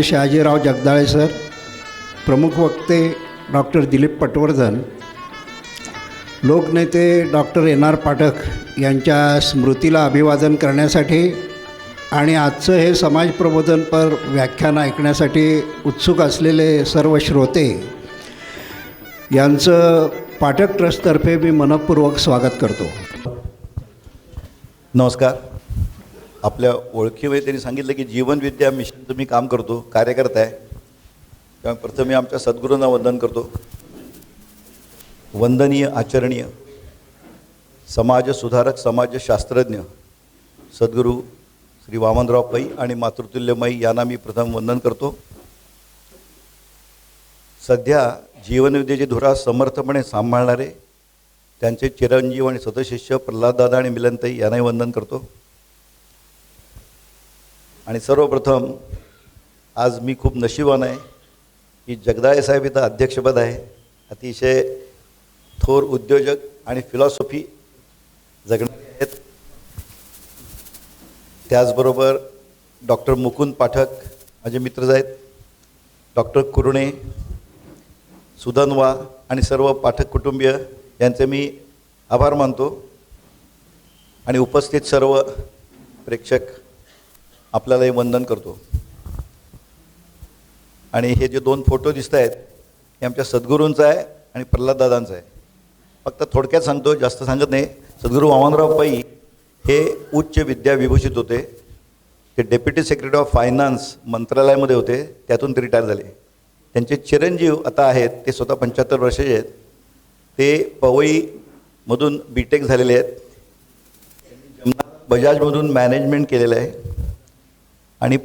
Shahajirao Jagdale sir, प्रमुख वक्ते doctor Dilip Patwardhan, लोकनेते डॉक्टर NR पाठक यांच्या स्मृतीला अभिवादन करण्यासाठी आणि आजचं हे समाज प्रबोधनपर व्याख्यान ऐकण्यासाठी उत्सुक असलेले सर्व श्रोते यांचं पाठक ट्रस्टतर्फे मी मनपूर्वक स्वागत करतो. नमस्कार. आपल्या ओळखीमध्ये त्यांनी सांगितलं की जीवन विद्या मिशनचं मी काम करतो, कार्यकर्ता आहे. तेव्हा प्रथम मी आमच्या सद्गुरूंना वंदन करतो. वंदनीय, आचरणीय, समाजसुधारक, समाजशास्त्रज्ञ सद्गुरू श्री वामनराव पै आणि मातृतुल्यमयी यांना मी प्रथम वंदन करतो. सध्या जीवनविद्येची धुरा समर्थपणे सांभाळणारे त्यांचे चिरंजीव आणि सतशिष्य प्रल्हाददादा आणि मिलनताई यांनाही वंदन करतो. आणि सर्वप्रथम आज मी खूप नशिबान आहे की जगदाळे साहेब इथं अध्यक्षपद आहे. अतिशय थोर उद्योजक आणि फिलॉसॉफी जगणारे आहेत. त्याचबरोबर डॉक्टर मुकुंद पाठक माझे मित्रच आहेत. डॉक्टर कुरणे, सुधनवा आणि सर्व पाठक कुटुंबीय यांचे मी आभार मानतो. आणि उपस्थित सर्व प्रेक्षक आपल्यालाही वंदन करतो. आणि हे जे दोन फोटो दिसत आहेत हे आमच्या सद्गुरूंचा आहे आणि प्रल्हाददादांचा आहे. फक्त थोडक्यात सांगतो, जास्त सांगत नाही. सद्गुरू वामनराव पै हे उच्च विद्या विभूषित होते. ते डेप्युटी सेक्रेटरी ऑफ फायनान्स मंत्रालयामध्ये होते, त्यातून ते रिटायर झाले. त्यांचे चिरंजीव आता आहेत, ते स्वतः 75 वर्षाचे आहेत. ते पवईमधून BTech झालेले आहेत. बजाजमधून मॅनेजमेंट केलेलं आहे. आणि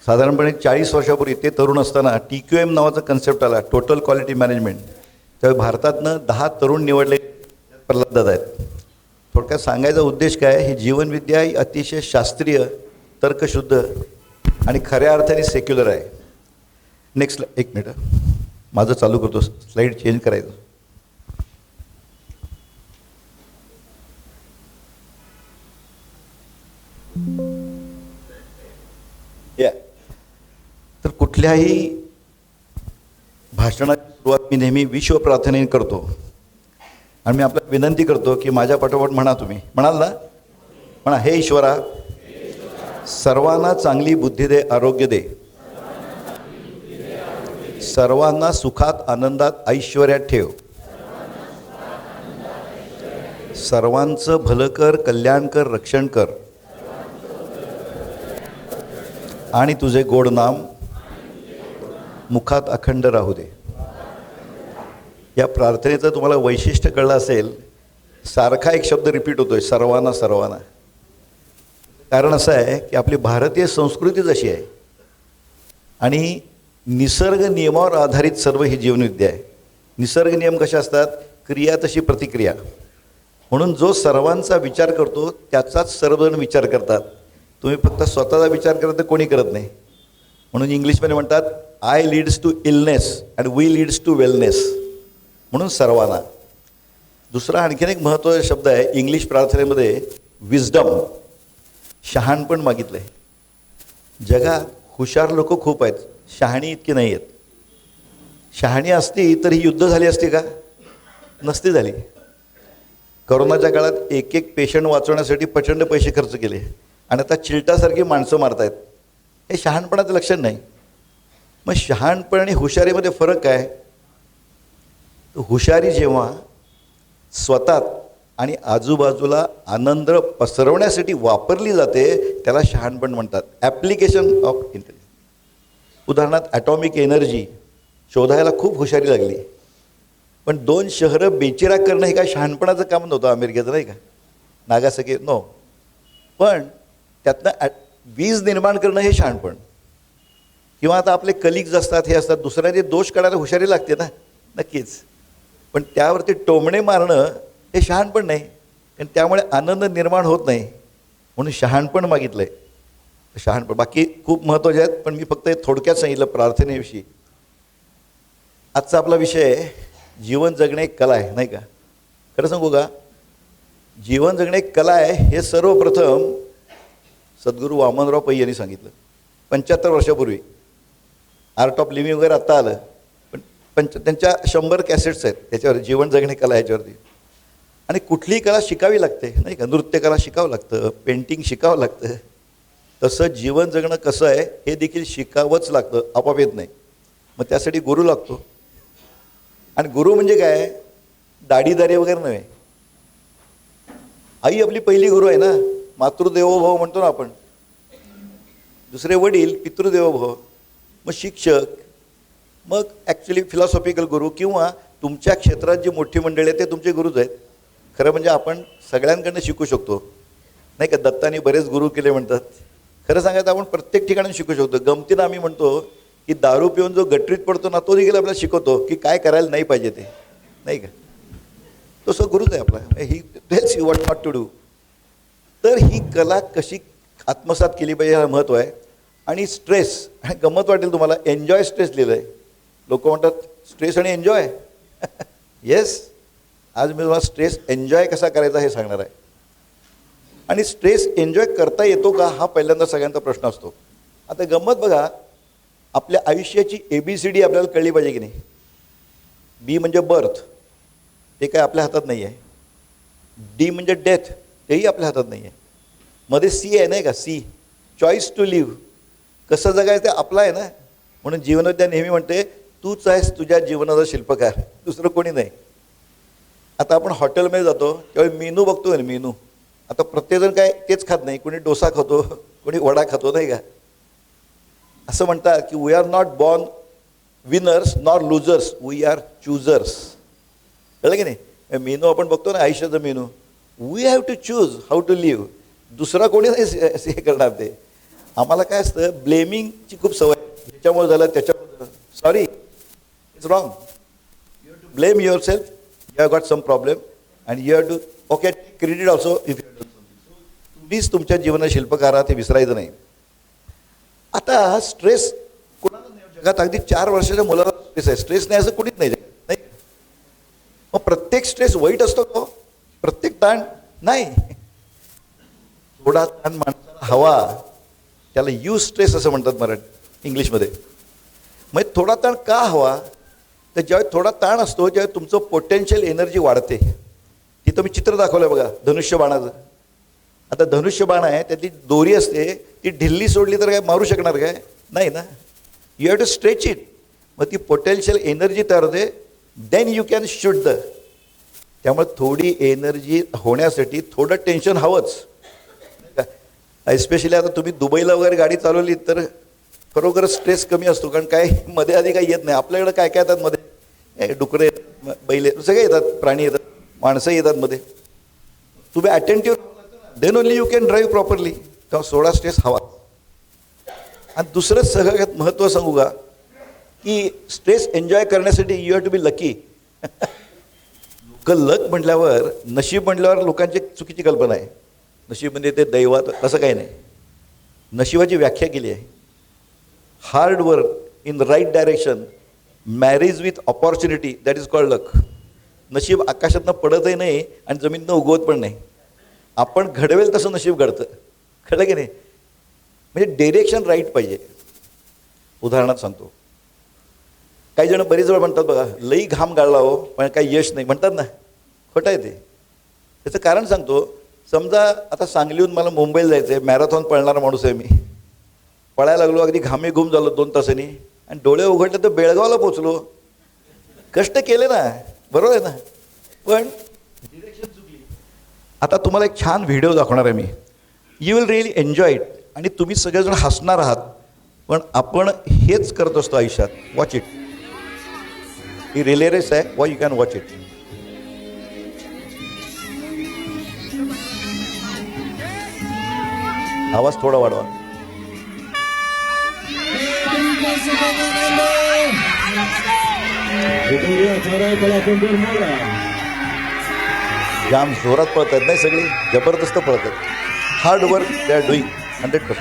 साधारणपणे 40 वर्षापूर्वी ते तरुण असताना TQM नावाचा कन्सेप्ट आला, टोटल क्वालिटी मॅनेजमेंट. त्यावेळी भारतातनं 10 तरुण निवडले प्रल्हाददादा आहेत. थोडक्यात सांगायचा उद्देश काय, ही जीवनविद्या ही अतिशय शास्त्रीय, तर्कशुद्ध आणि खऱ्या अर्थाने सेक्युलर आहे. नेक्स्ट, एक मिनिट माझं चालू करतो, स्लाईड चेंज करायचं. तर कुठल्याही भाषणाची सुरुवात मी नेहमी विश्व प्रार्थनेने करतो. आणि मी आपल्याला विनंती करतो की माझ्या पाठोपाठ म्हणा. तुम्ही म्हणाल ना? म्हणा, हे ईश्वरा, सर्वांना चांगली बुद्धी दे, आरोग्य दे, सर्वांना सुखात आनंदात ऐश्वर्यात ठेव, सर्वांचं भलं कर, कल्याण कर, रक्षण कर, आणि तुझे गोड नाम मुखात अखंड राहू दे. या प्रार्थनेचं तुम्हाला वैशिष्ट्य कळलं असेल, सारखा एक शब्द रिपीट होतोय, सर्वांना सर्वांना. कारण असं आहे की आपली भारतीय संस्कृतीच अशी आहे आणि निसर्ग नियमावर आधारित सर्व ही जीवनविद्या आहे. निसर्ग नियम कसे असतात? क्रिया तशी प्रतिक्रिया. म्हणून जो सर्वांचा विचार करतो त्याचाच सर्वजण विचार करतात. तुम्ही फक्त स्वतःचा विचार करत तर कोणी करत नाही. म्हणून इंग्लिशमध्ये म्हणतात, I leads to illness and we leads to wellness. म्हणून सर्वांना. दुसरा आणखीन एक महत्त्वाचा शब्द आहे इंग्लिश प्रार्थनेमध्ये, विजडम, शहाणपण मागितलं आहे. जगात हुशार लोक खूप आहेत, शहाणी इतकी नाही आहेत. शहाणी असती तर ही युद्ध झाली असती का? नसती झाली. करोनाच्या काळात एक एक पेशंट वाचवण्यासाठी प्रचंड पैसे खर्च केले आणि आता चिलटासारखी माणसं मारतायत. हे शहाणपणाचं लक्षण नाही. मग शहाणपण आणि हुशारीमध्ये फरक काय? हुशारी जेव्हा स्वतःत आणि आजूबाजूला आनंद पसरवण्यासाठी वापरली जाते त्याला शहाणपण म्हणतात. Application of intelligence. उदाहरणार्थ, ॲटॉमिक एनर्जी शोधायला खूप हुशारी लागली, पण 2 शहरं बेचिरा करणं हे काय शहाणपणाचं काम नव्हतं अमेरिकेचं, नाही का? Nagasaki no. पण त्यातनं वीज निर्माण करणं हे शहाणपण. किंवा आता आपले कलिग्ज असतात, हे असतात, दुसऱ्याचे दोष काढायला हुशारी लागते ना, नक्कीच. पण त्यावरती टोमणे मारणं हे शहाणपण नाही, आणि त्यामुळे आनंद निर्माण होत नाही. म्हणून शहाणपण मागितलं आहे. शहाणपण बाकी खूप महत्त्वाचे आहेत, पण मी फक्त थोडक्यात सांगितलं प्रार्थनेविषयी. आजचा आपला विषय जीवन जगणे एक कला आहे, नाही का? खरं सांगू का, जीवन जगणे एक कला आहे हे सर्वप्रथम सद्गुरू वामनराव पै यांनी सांगितलं 75 वर्षापूर्वी. आर्ट ऑफ लिव्हिंग वगैरे आत्ता आलं, पण त्यांच्या 100 कॅसेट्स आहेत त्याच्यावर, जीवन जगणे कला ह्याच्यावरती. आणि कुठलीही कला शिकावी लागते नाही का, नृत्यकला शिकावं लागतं, पेंटिंग शिकावं लागतं. तसं जीवन जगणं कसं आहे हे देखील शिकावंच लागतं, आपोआप येत नाही. मग त्यासाठी गुरु लागतो. आणि गुरु म्हणजे काय, दाढीदारी वगैरे नव्हे. आई आपली पहिली गुरु आहे ना, मातृदेवो भव म्हणतो ना आपण. दुसरे वडील, पितृदेवो भव. मग शिक्षक, मग ॲक्च्युली फिलॉसॉफिकल गुरु किंवा तुमच्या क्षेत्रात जी मोठी मंडळी आहेत ते तुमचे गुरुच आहेत. खरं म्हणजे आपण सगळ्यांकडनं शिकू शकतो नाही का. दत्तानी बरेच गुरु केले म्हणतात. खरं सांगायचं आपण प्रत्येक ठिकाणी शिकू शकतो. गमतीनं आम्ही म्हणतो की दारू पिऊन जो गटरीत पडतो ना, तो देखील आपल्याला शिकवतो की काय करायला नाही पाहिजे ते नाही का. तसं गुरुच आहे आपला. He tells you what not to do. तर ही कला कशी आत्मसात केली पाहिजे हा महत्त्व आहे. आणि स्ट्रेस, आणि गंमत वाटेल तुम्हाला, एन्जॉय स्ट्रेस लिहिलं आहे. लोक म्हणतात स्ट्रेस आणि एन्जॉय. येस, आज मी तुम्हाला स्ट्रेस एन्जॉय कसा करायचा हे सांगणार आहे. आणि स्ट्रेस एन्जॉय करता येतो का हा पहिल्यांदा सगळ्यांचा प्रश्न असतो. आता गंमत बघा, आपल्या आयुष्याची ABCD आपल्याला कळली पाहिजे की नाही. B म्हणजे बर्थ, ते काय आपल्या हातात नाही आहे. D म्हणजे डेथ, तेही आपल्या हातात नाही आहे. मध्ये C आहे नाही का, C चॉईस टू लिव्ह, कसं जगायचं ते आपलं आहे ना. म्हणून जीवनविद्या नेहमी म्हणते तूच आहेस तुझ्या जीवनाचा शिल्पकार, दुसरं कोणी नाही. आता आपण हॉटेलमध्ये जातो त्यावेळी मेनू बघतो ना, मेनू. आता प्रत्येकजण काय तेच खात नाही, कोणी डोसा खातो, कोणी वडा खातो नाही का. असं म्हणतात की we are not born winners nor losers, we are choosers. कळलं की नाही. मेनू आपण बघतो ना, आयुष्याचा menu. We have to choose how to live. दुसरा कोणी नाही हे करणार ते. आम्हाला काय असतं, ब्लेमिंगची खूप सवय. ह्याच्यामुळे झालं, त्याच्यामुळे. Sorry, it's wrong. You have to blame yourself. You have got some problem and you have to okay credit also if you have. तुम्हीच तुमच्या जीवनात शिल्पकार आहात हे विसरायचं नाही. आता स्ट्रेस कोणाला नाही जगात. अगदी 4 वर्षाच्या मुलाला स्ट्रेस आहे. स्ट्रेस नाही असं कुणीच नाही जगात नाही. मग प्रत्येक स्ट्रेस वाईट असतो का, प्रत्येक ताण नाही. थोडा ताण माणसाला हवा, त्याला यू स्ट्रेस असं म्हणतात मराठी इंग्लिशमध्ये. मग थोडा ताण का हवा, तर ज्यावेळी थोडा ताण असतो ज्यावेळी तुमचं पोटेन्शियल एनर्जी वाढते. तिथं मी चित्र दाखवलं बघा धनुष्यबाणाचं. आता धनुष्यबाण आहे, त्यातली दोरी असते, ती ढिल्ली सोडली तर काय मारू शकणार काय नाही ना. You have to stretch it. मग ती पोटेन्शियल एनर्जी तयार होते, then you can shoot the. त्यामुळे थोडी एनर्जी होण्यासाठी थोडं टेन्शन हवंच. एस्पेशली आता तुम्ही दुबईला वगैरे गाडी चालवली तर खरोखरच स्ट्रेस कमी असतो. कारण काय मध्ये आधी काही येत नाही. आपल्याकडं काय काय येतात मध्ये, डुकरे बैले सगळे येतात, प्राणी येतात, माणसं येतात मध्ये. तुम्ही attentive then only you can drive properly. तेव्हा सोडा स्ट्रेस हवा. आणि दुसरं सगळ्यात महत्त्व सांगू का, की स्ट्रेस एन्जॉय करण्यासाठी you have to be lucky. Luck म्हटल्यावर, नशीब म्हटल्यावर लोकांची चुकीची कल्पना आहे. नशीब म्हणजे ते दैवात, असं काही नाही. नशिबाची व्याख्या केली आहे. Hard work in right direction marriage with opportunity, that is called luck. नशीब आकाशातनं पडतही नाही आणि जमिनीतनं उगवत पण नाही. आपण घडवेल तसं नशीब घडतं. कळलं की नाही. म्हणजे डिरेक्शन राईट पाहिजे. उदाहरणात सांगतो, काही जण बरीच वेळ म्हणतात बघा, लई घाम गाळला हो पण काही यश नाही म्हणतात ना. खोटं आहे ते. त्याचं कारण सांगतो. समजा आता सांगलीहून मला मुंबईला जायचं आहे, मॅरेथॉन पळणारा माणूस आहे मी. पळायला लागलो, अगदी घामी घुम झालो 2 तासांनी, आणि डोळे उघडले तर बेळगावला पोचलो. कष्ट केले ना, बरोबर आहे ना, पण डिरेक्शन चुकली. आता तुम्हाला एक छान व्हिडिओ दाखवणार आहे मी. You will really enjoy it. आणि तुम्ही सगळेजण हसणार आहात, पण आपण हेच करत असतो आयुष्यात. Watch it. ही रिले रेस आहे, वा यू कॅन वॉच इट. आवाज थोडा वाढवा. जाम जोरात पळतात नाही, सगळी जबरदस्त पळतात. Hard work they are doing 100%.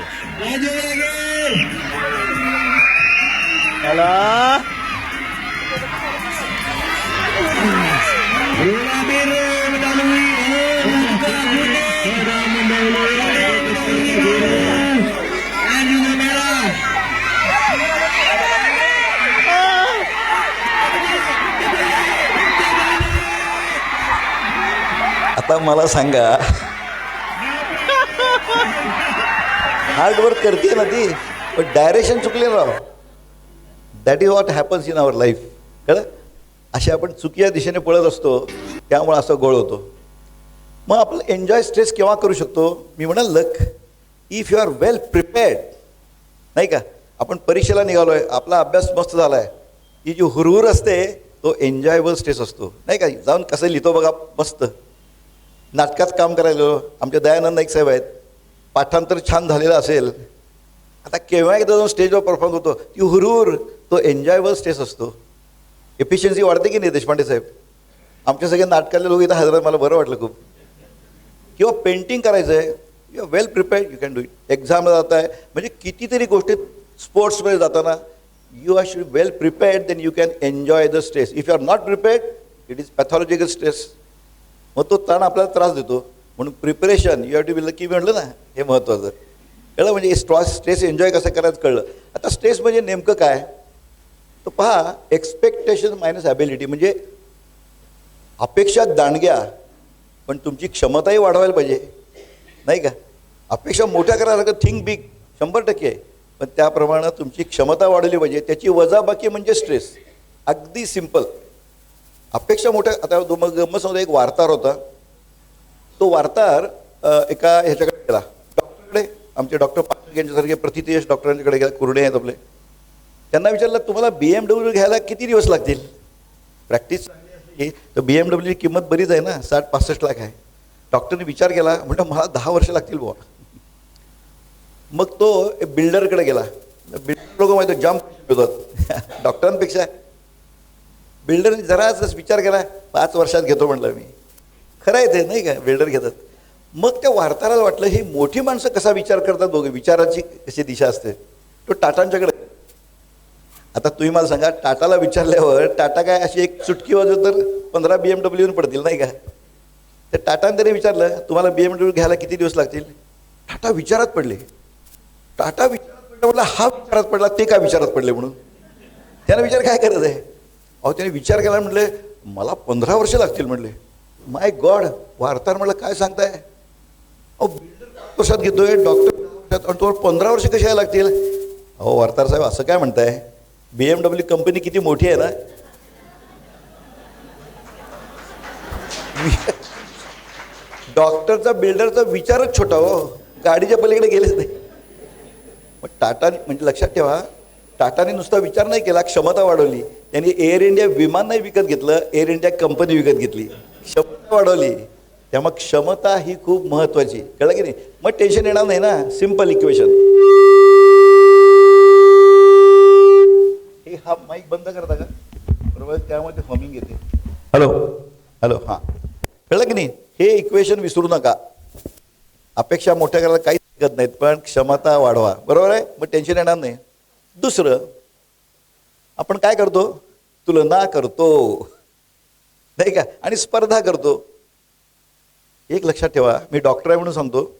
आता मला सांगा, हार्डवर्क करते ना ती, पण डायरेक्शन चुकले ना राव. That is what happens in our life. कळलं? असे आपण चुकीच्या दिशेने पळत असतो, त्यामुळे असं गोळ होतो. मग आपलं एन्जॉय स्ट्रेस केव्हा करू शकतो? मी म्हणाल luck, if you are well prepared. नाही का, आपण परीक्षेला निघालो आहे, आपला अभ्यास मस्त झाला आहे, ही जी हुरहुर असते तो एन्जॉयबल स्ट्रेस असतो. नाही का, जाऊन कसं लिहितो बघा मस्त. नाटकात काम करायलो, आमचे दयानंद नाईक साहेब आहेत, पाठांतर छान झालेलं असेल, आता केव्हा एकदा जाऊन स्टेजवर परफॉर्म होतो, ती हुरहुर तो एन्जॉयबल स्ट्रेस असतो. एफिशियन्सी वाढते की नाही देशपांडे साहेब? आमचे सगळे नाटकातले लोक इथं हजर, मला बरं वाटलं खूप. किंवा पेंटिंग करायचं आहे, you are well prepared, you can do it. एक्झामला जात आहे म्हणजे कितीतरी गोष्टी, स्पोर्ट्समध्ये जाताना you are should well prepared, then you can enjoy the stress. If you are not prepared, it is pathological stress. मग तो ताण आपल्याला त्रास देतो. म्हणून preparation, you have to be lucky म्हटलं ना, हे महत्त्वाचं. कळलं? म्हणजे स्ट्रेस एन्जॉय कसं करायचं कळलं. आता स्ट्रेस म्हणजे नेमकं काय? तर पहा, एक्सपेक्टेशन मायनस ॲबिलिटी. म्हणजे अपेक्षा दांडग्या, पण तुमची क्षमताही वाढवायला पाहिजे. नाही का, अपेक्षा मोठ्या करायला थिंक बिग 100% आहे, पण त्याप्रमाणे तुमची क्षमता वाढवली पाहिजे. त्याची वजाबाकी म्हणजे स्ट्रेस. अगदी सिम्पल. अपेक्षा मोठ्या, आता मग गंमत सांगतो, एक वार्ताहर होता. तो वार्ताहर एका ह्याच्याकडे गेला, डॉक्टरकडे, आमचे डॉक्टर पाटील यांच्यासारखे प्रतिथयश डॉक्टरांच्याकडे गेला, कुरडे आहेत आपले. त्यांना विचारलं, तुम्हाला BMW घ्यायला किती दिवस लागतील? प्रॅक्टिस तर BMW किंमत बरीच आहे ना, 60-65 लाख आहे. डॉक्टरने विचार केला, म्हटलं मला 10 वर्ष लागतील बुवा. मग तो बिल्डरकडे गेला. बिल्डर लोक माहिती जाम होतात डॉक्टरांपेक्षा. बिल्डरने जराच विचार केला, 5 वर्षात घेतो म्हटलं मी. खरं आहे ते, नाही का, बिल्डर घेतात. मग त्या वार्ताहराला वाटलं, ही मोठी माणसं कसा विचार करतात बघ, विचाराची कशी दिशा असते. तो टाटांच्याकडे. आता तुम्ही मला सांगा, टाटाला विचारल्यावर टाटा काय अशी एक चुटकी वाजव तर 15 BMW पडतील, नाही का. तर टाटाने तरी विचारलं, तुम्हाला BMW घ्यायला किती दिवस लागतील? टाटा विचारात पडले. टाटा विचारात पडला, म्हटलं हा विचारात पडला, ते काय विचारात पडले म्हणून. त्याला विचार काय करत आहे? अहो त्याने विचार केला, म्हटले मला 15 वर्ष लागतील म्हटले. माय गॉड. वार्ताहर म्हटलं काय सांगताय? अहो बिल्डर वर्षात घेतोय, डॉक्टर आणि तो 15 वर्ष कशाला लागतील? अहो वार्ताहर साहेब असं काय म्हणताय? BMW कंपनी किती मोठी आहे ना. डॉक्टरचा बिल्डरचा विचारच छोटा हो, गाडीच्या पलीकडे गेलेच नाही. मग टाटाने, म्हणजे लक्षात ठेवा, टाटाने नुसता विचार नाही केला, क्षमता वाढवली. त्यांनी एअर इंडिया विमान नाही विकत घेतलं, एअर इंडिया कंपनी विकत घेतली, क्षमता वाढवली. त्यामुळे क्षमता ही खूप महत्त्वाची. कळलं की नाही? मग टेन्शन येणार नाही ना. Simple equation. हे हा माईक बंद करता का बरोबर? त्यामध्ये हमिंग येते. हॅलो हॅलो, हां, कळलं की नाही? हे इक्वेशन विसरू नका. अपेक्षा मोठ्या करायला काहीच शिकत नाहीत, पण क्षमता वाढवा. बरोबर आहे? मग टेन्शन येणार नाही. दुसरं, आपण काय करतो? तुलना करतो, नाही का, आणि स्पर्धा करतो. एक लक्षात ठेवा, मी डॉक्टर आहे म्हणून सांगतो,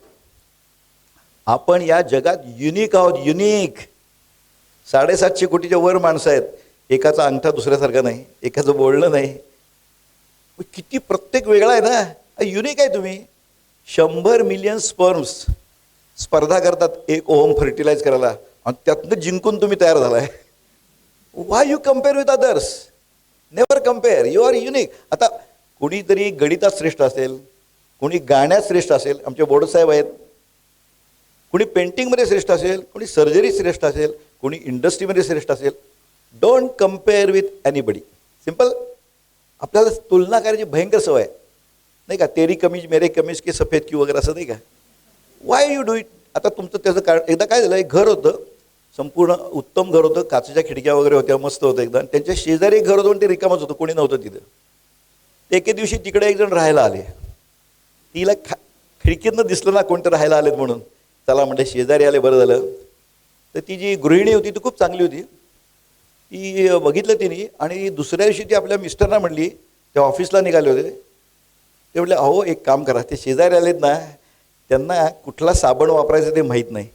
आपण या जगात युनिक आहोत. युनिक. 750 कोटीच्या वर माणसं आहेत. एकाचा अंगठा दुसऱ्यासारखा नाही, एकाचं बोलणं नाही, किती प्रत्येक वेगळा आहे ना. युनिक आहे तुम्ही. 100 मिलियन स्पर्म्स स्पर्धा करतात 1 ओहम फर्टिलाइज करायला, आणि त्यातनं जिंकून तुम्ही तयार झालाय. Why you compare with others? Never compare. You are unique. आता कोणीतरी गणितात श्रेष्ठ असेल, कोणी गाण्यात श्रेष्ठ असेल, आमचे बोडसाहेब आहेत, कोणी पेंटिंगमध्ये श्रेष्ठ असेल, कोणी सर्जरी श्रेष्ठ असेल, कोणी इंडस्ट्रीमध्ये श्रेष्ठ असेल. Don't compare with anybody. Simple. आपल्याला तुलना करायची भयंकर सवय, नाही का. तेरी कमीज मेरे कमीज की सफेद क्यू वगैरे असं, नाही का. Y you do it? आता तुमचं त्याचं कारण, एकदा काय झालं, एक घर होतं, संपूर्ण उत्तम घर होतं, काचेच्या खिडक्या वगैरे होत्या, मस्त होतं एकदम. त्यांच्या शेजारी एक घर होतं, पण ते रिकामच होतं, कोणी नव्हतं तिथं. एके दिवशी तिकडे एक जण राहायला आले. तिला खिडकीतनं दिसलं ना कोणतं राहायला आलेत म्हणून. चला म्हणजे शेजारी आले, बरं झालं. तर ती जी गृहिणी होती ती खूप चांगली होती. ती बघितलं तिने, आणि दुसऱ्या दिवशी ती आपल्या मिस्टरना म्हणली, ते ऑफिसला निघाले होते, ते म्हटले अहो एक काम करा, ते शेजारी आलेत ना, त्यांना कुठला साबण वापरायचं ते माहीत नाही,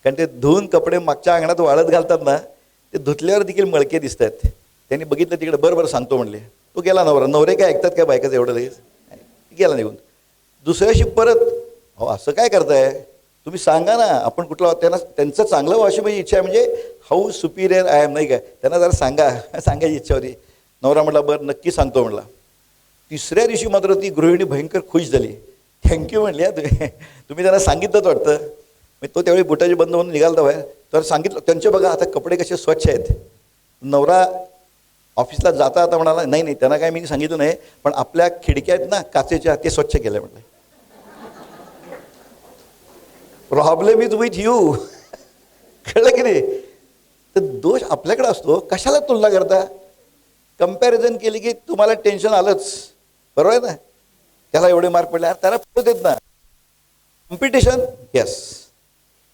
कारण ते धुवून कपडे मागच्या अंगणात वाळत घालतात ना, ते धुतल्यावर देखील मळके दिसत आहेत. त्यांनी बघितलं तिकडे, बरं बरं सांगतो म्हणले. तो गेला. नवरा, नवरे काय ऐकतात काय बायकाचं एवढं लगेच? गेला निघून. दुसऱ्याशी परत, अहो असं काय करताय तुम्ही, सांगा ना. आपण कुठला त्यांना त्यांचं चांगलं व्हावं माझी इच्छा आहे, म्हणजे हाऊ सुपिरियर आय एम, नाही काय, त्यांना जरा सांगायची इच्छा होती. नवरा म्हटला बरं नक्की सांगतो म्हटला. तिसऱ्या दिवशी मात्र ती गृहिणी भयंकर खुश झाली. थँक्यू म्हणली, तुम्ही त्यांना सांगितलंच वाटतं. मी तो त्यावेळी बुटाचे बंद म्हणून निघालता बाहेर, तर सांगितलं त्यांचे बघा आता कपडे कसे स्वच्छ आहेत. नवरा ऑफिसला जाता आता म्हणाला नाही नाही त्यांना काय मी सांगितलं नाही, पण आपल्या खिडक्या आहेत ना काचेच्या, ते स्वच्छ केल्या म्हटलं. Problem is with you. कळलं की नाही. तर दोष आपल्याकडे असतो. कशाला तुलना करता, कंपॅरिझन केली की तुम्हाला टेन्शन आलंच, बरोबर आहे ना. त्याला एवढे मार्क पडले, त्याला पुढे देत ना. कॉम्पिटिशन, येस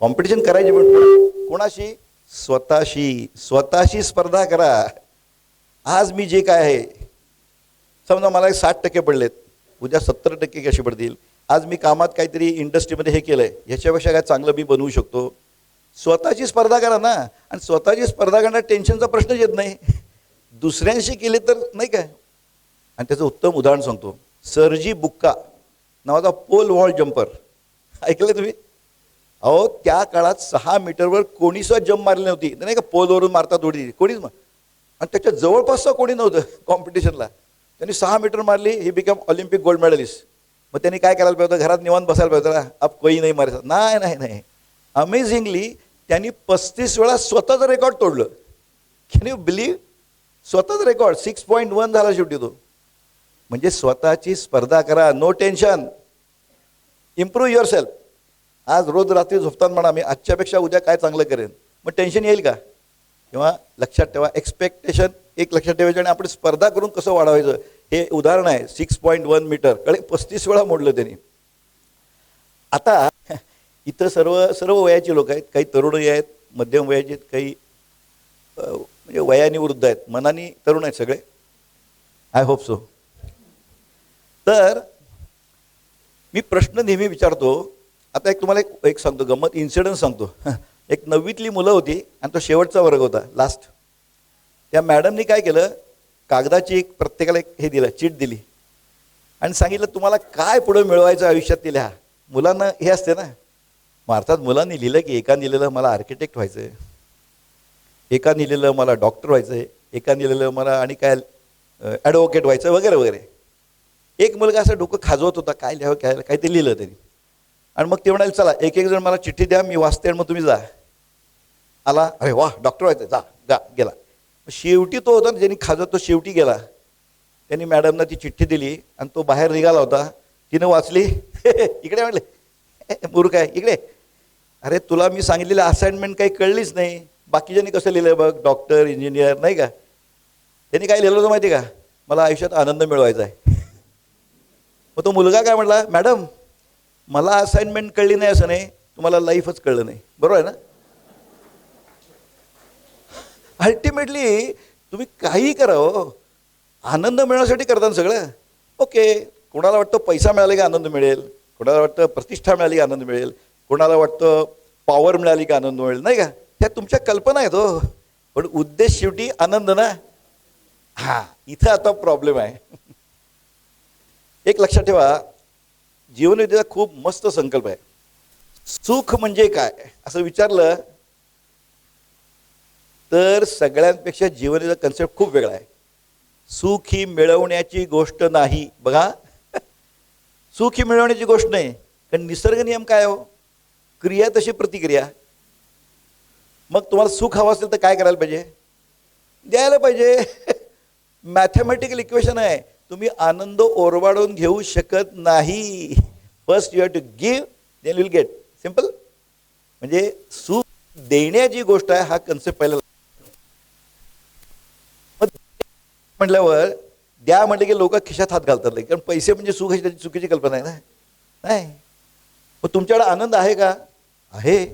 कॉम्पिटिशन करायची, पण कोणाशी, स्वतःशी स्पर्धा करा. आज मी जे काय आहे, समजा मला 60% पडलेत, उद्या 70% कसे पडतील. आज मी कामात काहीतरी इंडस्ट्रीमध्ये हे केलं आहे, ह्याच्यापेक्षा काय चांगलं मी बनवू शकतो. स्वतःची स्पर्धा करा ना. आणि स्वतःची स्पर्धा करण्यात टेन्शनचा प्रश्नच येत नाही. दुसऱ्यांशी केले तर नाही काय. आणि त्याचं उत्तम उदाहरण सांगतो. सरजी बुक्का नावाचा पोल वॉल जम्पर ऐकलं तुम्ही. अहो त्या काळात 6 मीटरवर कोणीसुद्धा जम्प मारली नव्हती, नाही का, पोलवरून मारतात उडी कोणीच. आणि त्याच्या जवळपास कोणी नव्हतं कॉम्पिटिशनला. त्यांनी 6 मीटर मारली, he become Olympic gold medallist. मग त्यांनी काय करायला पाहिजे होतं, घरात निवांत बसायला पाहिजे होतं, अब कोई नाही मारायचं. नाही, अमेझिंगली त्यांनी 35 वेळा स्वतःचं रेकॉर्ड तोडलं. Can you believe. स्वतःच रेकॉर्ड 6.1 झाला शेवटी तो. म्हणजे स्वतःची स्पर्धा करा, no tension, improve yourself. आज रोज रात्री झोपताना म्हणा मी आजच्यापेक्षा उद्या काय चांगलं करेन, मग टेन्शन येईल का. किंवा लक्षात ठेवा, एक्सपेक्टेशन एक लक्षात ठेवायचं आणि आपण स्पर्धा करून कसं वाढवायचं हे उदाहरण आहे. 6.1 मीटर कळे 35 वेळा मोडलं त्यांनी. आता इथं सर्व वयाची लोक आहेत, काही तरुणही आहेत, मध्यम वयाचे आहेत, काही म्हणजे वयाने वृद्ध आहेत, मनाने तरुण आहेत सगळे. I hope so. तर मी प्रश्न नेहमी विचारतो. आता एक तुम्हाला एक सांगतो, गंमत इन्सिडन्ट सांगतो. एक 9वीतली मुलं होती आणि तो शेवटचा वर्ग होता, लास्ट. त्या मॅडमनी काय केलं, कागदाची एक प्रत्येकाला एक हे दिलं, चिट दिली आणि सांगितलं तुम्हाला काय पुढे मिळवायचं आयुष्यात ते लिहा. मुलांना हे असते ना. मग अर्थात मुलांनी लिहिलं की एका लिहिलेलं मला आर्किटेक्ट व्हायचं आहे, एका लिहिलेलं मला डॉक्टर व्हायचं आहे, एका लिहिलेलं मला आणि काय ॲडव्होकेट व्हायचं वगैरे वगैरे. एक मुलगा असं डोकं खाजवत होता, काय लिहावं काय ते लिहिलं त्यांनी. आणि मग ते म्हणाले चला एक जण मला चिठ्ठी द्या, मी वाचते आणि मग तुम्ही जा. आला, अरे वा डॉक्टर व्हायचं, जा गेला. शेवटी तो होता ज्यांनी खाजवत, तो शेवटी गेला. त्यांनी मॅडमना ती चिठ्ठी दिली आणि तो बाहेर निघाला होता. तिनं वाचली. इकडे म्हटले मूर्ख आहे इकडे. अरे तुला मी सांगितलेलं असाइनमेंट काही कळलीच नाही. बाकीच्यांनी कसं लिहिलं बघ, डॉक्टर इंजिनियर नाही का. त्यांनी काय लिहिलं होतं माहिती का, मला आयुष्यात आनंद मिळवायचा आहे. मग तो मुलगा काय म्हटला, मॅडम मला असाइनमेंट कळली नाही असं नाही, तुम्हाला लाईफच कळलं नाही. बरोबर आहे ना. अल्टिमेटली तुम्ही काही करा हो, आनंद मिळण्यासाठी करता सगळं. ओके, कोणाला वाटतं पैसा मिळाला की आनंद मिळेल, कोणाला वाटतं प्रतिष्ठा मिळाली की आनंद मिळेल, कोणाला वाटतं पॉवर मिळाली की आनंद मिळेल, नाही का. त्या तुमच्या कल्पना आहेत हो, पण उद्देश शेवटी आनंद ना. हां, इथं आता प्रॉब्लेम आहे. एक लक्षात ठेवा, जीवनविद्येचा खूप मस्त संकल्प आहे. सुख म्हणजे काय असं विचारलं तर सगळ्यांपेक्षा जीवनविद्येचा कन्सेप्ट खूप वेगळा आहे. सुख ही मिळवण्याची गोष्ट नाही. बघा, सुख ही मिळवण्याची गोष्ट नाही. कारण निसर्ग नियम काय हो, क्रिया तशी प्रतिक्रिया. मग तुम्हाला सुख हवं असेल तर काय करायला पाहिजे, द्यायला पाहिजे. मॅथमॅटिकल इक्वेशन आहे. तुम्ही आनंद ओरबाडून घेऊ शकत नाही. First you have to give, then will get. Simple. म्हणजे सुख देण्याची गोष्ट आहे, हा कन्सेप्ट पहिला. म्हटल्यावर द्या म्हटलं की लोक खिशात हात घालतात, कारण पैसे म्हणजे सुख अशी त्याची चुकीची कल्पना आहे ना. नाही, मग तुमच्याकडे आनंद आहे का, आहे.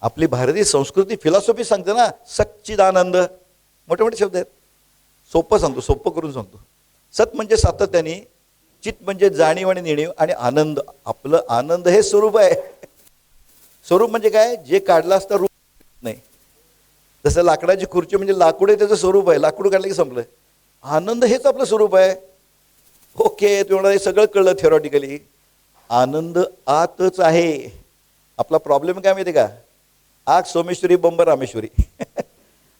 आपली भारतीय संस्कृती फिलॉसॉफी सांगते ना, सच्चिदानंद. मोठे मोठे शब्द आहेत. सोपं सांगतो, सोपं करून सांगतो. सत म्हणजे सातत्याने, चित म्हणजे जाणीव आणि नेणीव, आणि आनंद, आपलं आनंद हे स्वरूप आहे. स्वरूप म्हणजे काय, जे काढलं असतं रूप नाही. जसं लाकडाची खुर्ची म्हणजे लाकूड आहे, त्याचं स्वरूप आहे, लाकूड काढलं की संपलं. आनंद हेच आपलं स्वरूप आहे. ओके, तुम्हाला हे सगळं कळलं थेरॉटिकली. आनंद आतच आहे. आपला प्रॉब्लेम काय माहिती आहे का? आग सोमेश्वरी बंब रामेश्वरी.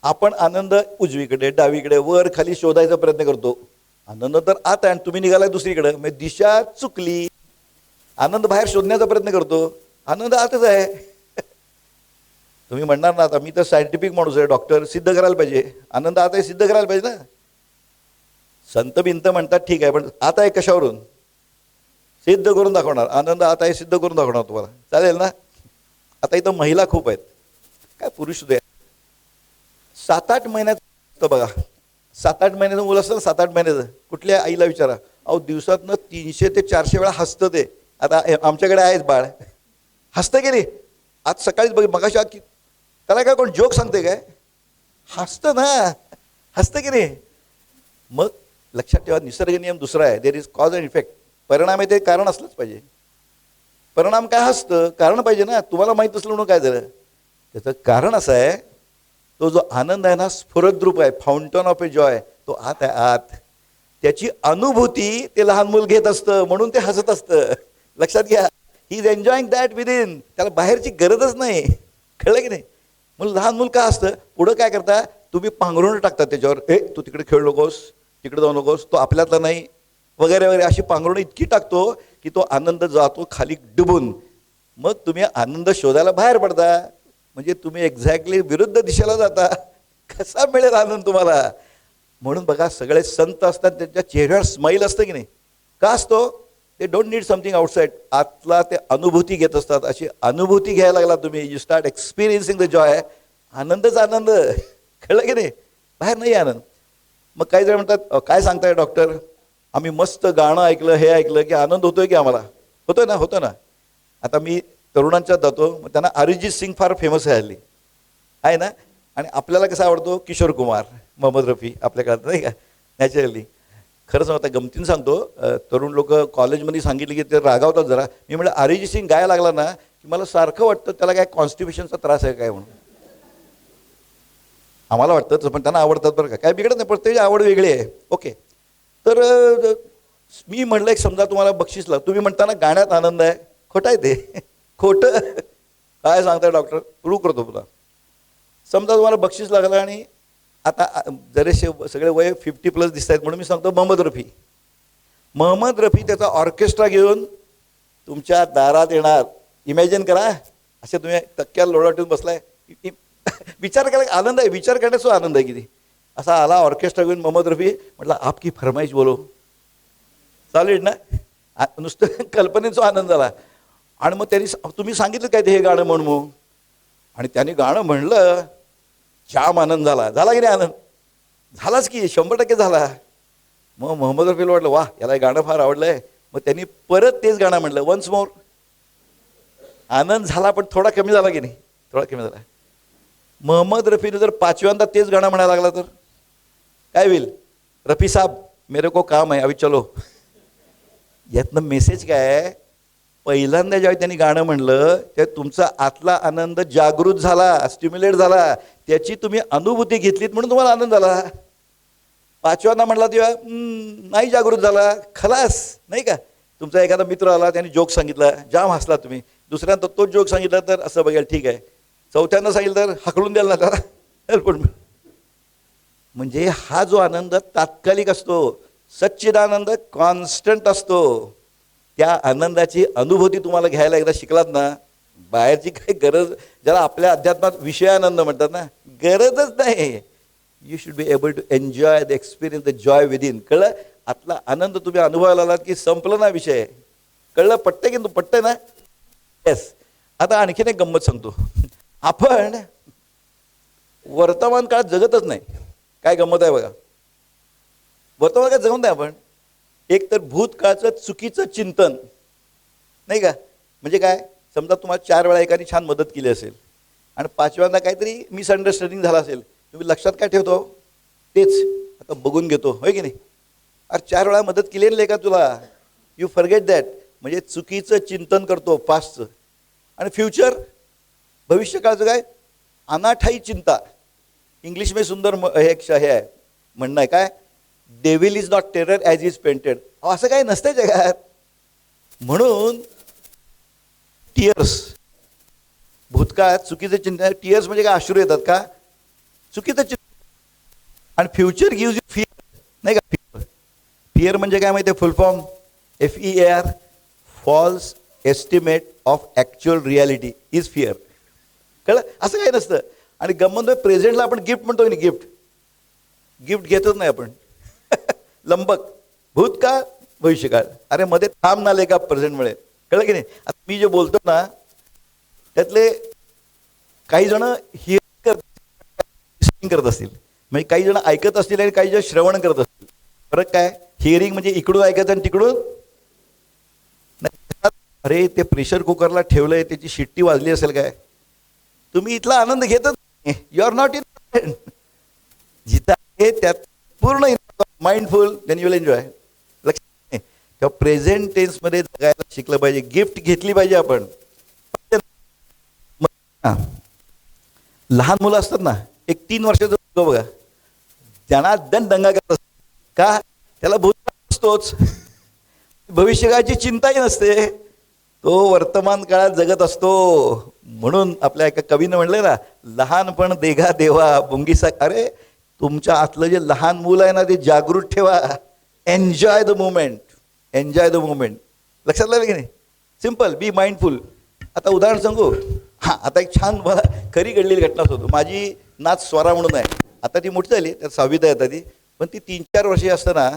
आपण आनंद उजवीकडे डावीकडे वर खाली शोधायचा प्रयत्न करतो. आनंद तर आत आहे आणि तुम्ही निघालाय दुसरीकडे, म्हणजे दिशा चुकली. आनंद बाहेर शोधण्याचा प्रयत्न करतो, आनंद आतच आहे. तुम्ही म्हणणार ना आता मी तर सायंटिफिक माणूस आहे, डॉक्टर, सिद्ध करायला पाहिजे. आनंद आत आहे, सिद्ध करायला पाहिजे ना. संत भिंत म्हणतात ठीक आहे, पण आत आहे कशावरून? सिद्ध करून दाखवणार. आनंद आत आहे सिद्ध करून दाखवणार तुम्हाला, चालेल ना? आता इथं महिला खूप आहेत, काय पुरुष सुद्धा. 7-8 महिन्याचं बघा, 7-8 महिन्याचं मुलं असतं ना, 7-8 महिन्याचं, कुठल्या आईला विचारा, अहो दिवसातनं 300 ते 400 वेळा हसतं ते. आता आमच्याकडे आहेच बाळ, हसतं की नाही? आज सकाळीच बघ, मगाशी की त्याला काय कोण जोक सांगते काय? हसतं ना, हसतं की नाही? मग लक्षात ठेवा, निसर्ग नियम दुसरा आहे, there is cause and effect. परिणाम आहे ते कारण असलंच पाहिजे. परिणाम काय असतं? कारण पाहिजे ना. तुम्हाला माहीत असलं म्हणून काय झालं? त्याचं कारण असं आहे, तो जो आनंद आहे ना, स्फुरद्रूप आहे, फाउंटन ऑफ ए जॉय, तो आत आहे आत. त्याची अनुभूती ते लहान मूल घेत असतं, म्हणून ते हसत असतं. लक्षात घ्या, he is enjoying that within. त्याला बाहेरची गरजच नाही, कळलं की नाही? मग लहान मूल का असतं? पुढं काय करता तुम्ही? पांघरून टाकतात त्याच्यावर, तू तिकडे खेळू नकोस, तिकडे जाऊ नकोस, तो आपल्यातला नाही, वगैरे वगैरे. अशी पांघरुणं इतकी टाकतो की तो आनंद जातो खाली डुबून. मग तुम्ही आनंद शोधायला बाहेर पडता, म्हणजे तुम्ही एक्झॅक्टली विरुद्ध दिशेला जाता. कसा मिळेल आनंद तुम्हाला? म्हणून बघा, सगळे संत असतात त्यांच्या चेहऱ्यावर स्माईल असतं की नाही? का असतो? ते डोंट नीड समथिंग आउटसाईड, आतला ते अनुभूती घेत असतात. अशी अनुभूती घ्यायला लागला तुम्ही, you start experiencing the Joy. आनंदच आनंद, कळलं की नाही? बाहेर नाही आनंद. मग काही जण म्हणतात, काय सांगताय डॉक्टर, आम्ही मस्त गाणं ऐकलं, हे ऐकलं की आनंद होतोय की आम्हाला? होतोय ना, होतो ना. आता मी तरुणांच्यात जातो, मग त्यांना अरिजित सिंग फार फेमस आहे हल्ली, आहे ना. आणि आपल्याला कसा आवडतो? किशोर कुमार, मोहम्मद रफी, आपल्या काळात नाही का, नॅचरली. खरंच आता गमतीनं सांगतो, तरुण लोक कॉलेजमध्ये सांगितले की ते रागावतात जरा. मी म्हटलं अरिजित सिंग गायला लागला ना की मला सारखं वाटतं त्याला काय कॉन्स्टिप्युशनचा त्रास आहे काय म्हणून. आम्हाला वाटतं, पण त्यांना आवडतात बरं का, काय बिघडत नाही, प्रत्येक आवड वेगळी आहे. ओके. तर मी म्हटलं एक समजा तुम्हाला बक्षीसला, तुम्ही म्हणता ना गाण्यात आनंद आहे, खोटं आहे ते. खोटं काय सांगताय डॉक्टर? प्रूव्ह करतो पुन्हा. समजा तुम्हाला बक्षीस लागलं आणि आता जरेसे सगळे वय 50+ दिसत आहेत, म्हणून मी सांगतो मोहम्मद रफी. मोहम्मद रफी त्याचा ऑर्केस्ट्रा घेऊन तुमच्या दारात येणार. इमॅजिन करा, असे तुम्ही तक्क्याला लोळाटून बसलाय, विचार करायला आनंद आहे, विचार करण्याचा आनंद आहे किती. असा आला ऑर्केस्ट्रा घेऊन मोहम्मद रफी, म्हटलं आपकी फरमाईश बोलो, चालेल ना. नुसतं कल्पनेचा आनंद झाला. आणि मग त्यांनी तुम्ही सांगितलं काय ते हे गाणं म्हणून, आणि त्याने गाणं म्हणलं, जाम आनंद झाला. झाला की नाही आनंद? झालाच की, 100% झाला. मग मोहम्मद रफीला वाटलं वा, याला गाणं फार आवडलंय. मग त्यांनी परत तेच गाणं म्हणलं, वन्स मोर. आनंद झाला, पण थोडा कमी झाला की नाही? थोडा कमी झाला. मोहम्मद रफीने जर 5व्यांदा तेच गाणं म्हणायला लागला तर काय होईल? रफी साहब मेरे को काम आहे, अभी चलो. यातनं मेसेज काय आहे? पहिल्यांदा ज्यावेळी त्यांनी गाणं म्हणलं ते तुमचा आतला आनंद जागृत झाला, स्टिम्युलेट झाला, त्याची तुम्ही अनुभूती घेतलीत म्हणून तुम्हाला आनंद झाला. 5व्यांदा म्हणला तेव्हा नाही जागृत झाला, खलास नाही का. तुमचा एखादा मित्र आला, त्याने जोक सांगितला, जाम हसला तुम्ही. दुसऱ्यांदा तोच जोक सांगितला तर असं बघाल ठीक आहे. चौथ्यांदा सांगितलं तर हकलून द्याल ना त्याला. पण म्हणजे हा जो आनंद तात्कालिक असतो, सच्चिदानंद कॉन्स्टंट असतो. त्या आनंदाची अनुभूती तुम्हाला घ्यायला एकदा शिकलात ना, बाहेरची काही गरज, ज्याला आपल्या अध्यात्मात विषयानंद म्हणतात ना, गरजच नाही. You should be able to enjoy the experience, the joy within. कळलं? आतला आनंद तुम्ही अनुभवायला आलात की संपलं ना विषय. कळलं? पटतं की पटतंय ना? येस. आता आणखीन एक गंमत सांगतो. आपण वर्तमान काळात जगतच नाही. काय गंमत आहे बघा, वर्तमान काळात जगत नाही आपण. एक तर भूतकाळचं चुकीचं चिंतन, नाही का. म्हणजे काय, समजा तुम्हाला 4 वेळा एकाने छान मदत केली असेल आणि 5व्यांदा काहीतरी मिसअंडरस्टँडिंग झाला असेल, तुम्ही लक्षात काय ठेवतो? तेच आता बघून घेतो, होय की नाही. अरे 4 वेळा मदत केली नाही का तुला, यू फॉरगेट दॅट. म्हणजे चुकीचं चिंतन करतो पास्टचं. आणि फ्युचर, भविष्यकाळचं काय, अनाठाई चिंता. इंग्लिश में सुंदर हे आहे म्हणणं आहे काय, devil is not terror as is painted. असं काही नसतं जगात. म्हणून टीयर्स. भूतकाळात चुकीचं चिन्ह, टीयर्स म्हणजे काय, अश्रू येतात का, चुकीचं चिन्ह. आणि फ्युचर गिव्ज यू फिअर, नाही का. फिअर म्हणजे काय माहिती आहे, full form FEAR, false estimate of actual reality is fear. कळलं, असं काही नसतं. आणि गंमत प्रेझेंटला आपण गिफ्ट म्हणतोय ना, गिफ्ट घेतच नाही आपण. लंबक, भूतकाळ भविष्यकाळ, अरे मध्ये थांब नाले का प्रेझेंटमुळे. कळलं की नाही. आता मी जे बोलतो ना त्यातले काही जण हिअरिंग करत असतील, म्हणजे काही जण ऐकत असतील आणि काही जण श्रवण करत असतील. फरक काय, हिअरिंग म्हणजे इकडून ऐकायचं आणि तिकडून नाही. अरे ते प्रेशर कुकरला ठेवलंय, त्याची शिट्टी वाजली असेल काय, तुम्ही इथला आनंद घेतच नाही. You are not in. जिथं आहे त्यात पूर्ण mindful, then you will enjoy. लक्षात नाही, तेव्हा प्रेझेंट टेन्समध्ये जगायला शिकलं पाहिजे. गिफ्ट घेतली पाहिजे आपण. लहान मुलं असतात ना, एक 3 वर्षाचं बघा, त्यांना दंगा करत असतात का, त्याला भूतकाळ असतोच, भविष्यकाळची चिंताही नसते, तो वर्तमान काळात जगत असतो. म्हणून आपल्या एका कवीनं म्हणलं ना, लहानपण देगा देवा बुंगीसा. अरे तुमच्या आतलं जे लहान मुलं आहे ना, ते जागृत ठेवा. Enjoy the moment, enjoy the moment. लक्षात लागलं की नाही. Simple, be mindful. आता उदाहरण सांगू. हां, आता एक छान मला खरी घडलेली घटनाच होतो. माझी नाच स्वरा म्हणून आहे, आता ती मोठी झाली, त्यात 6वीत आहे ती. पण ती 3-4 वर्षे असताना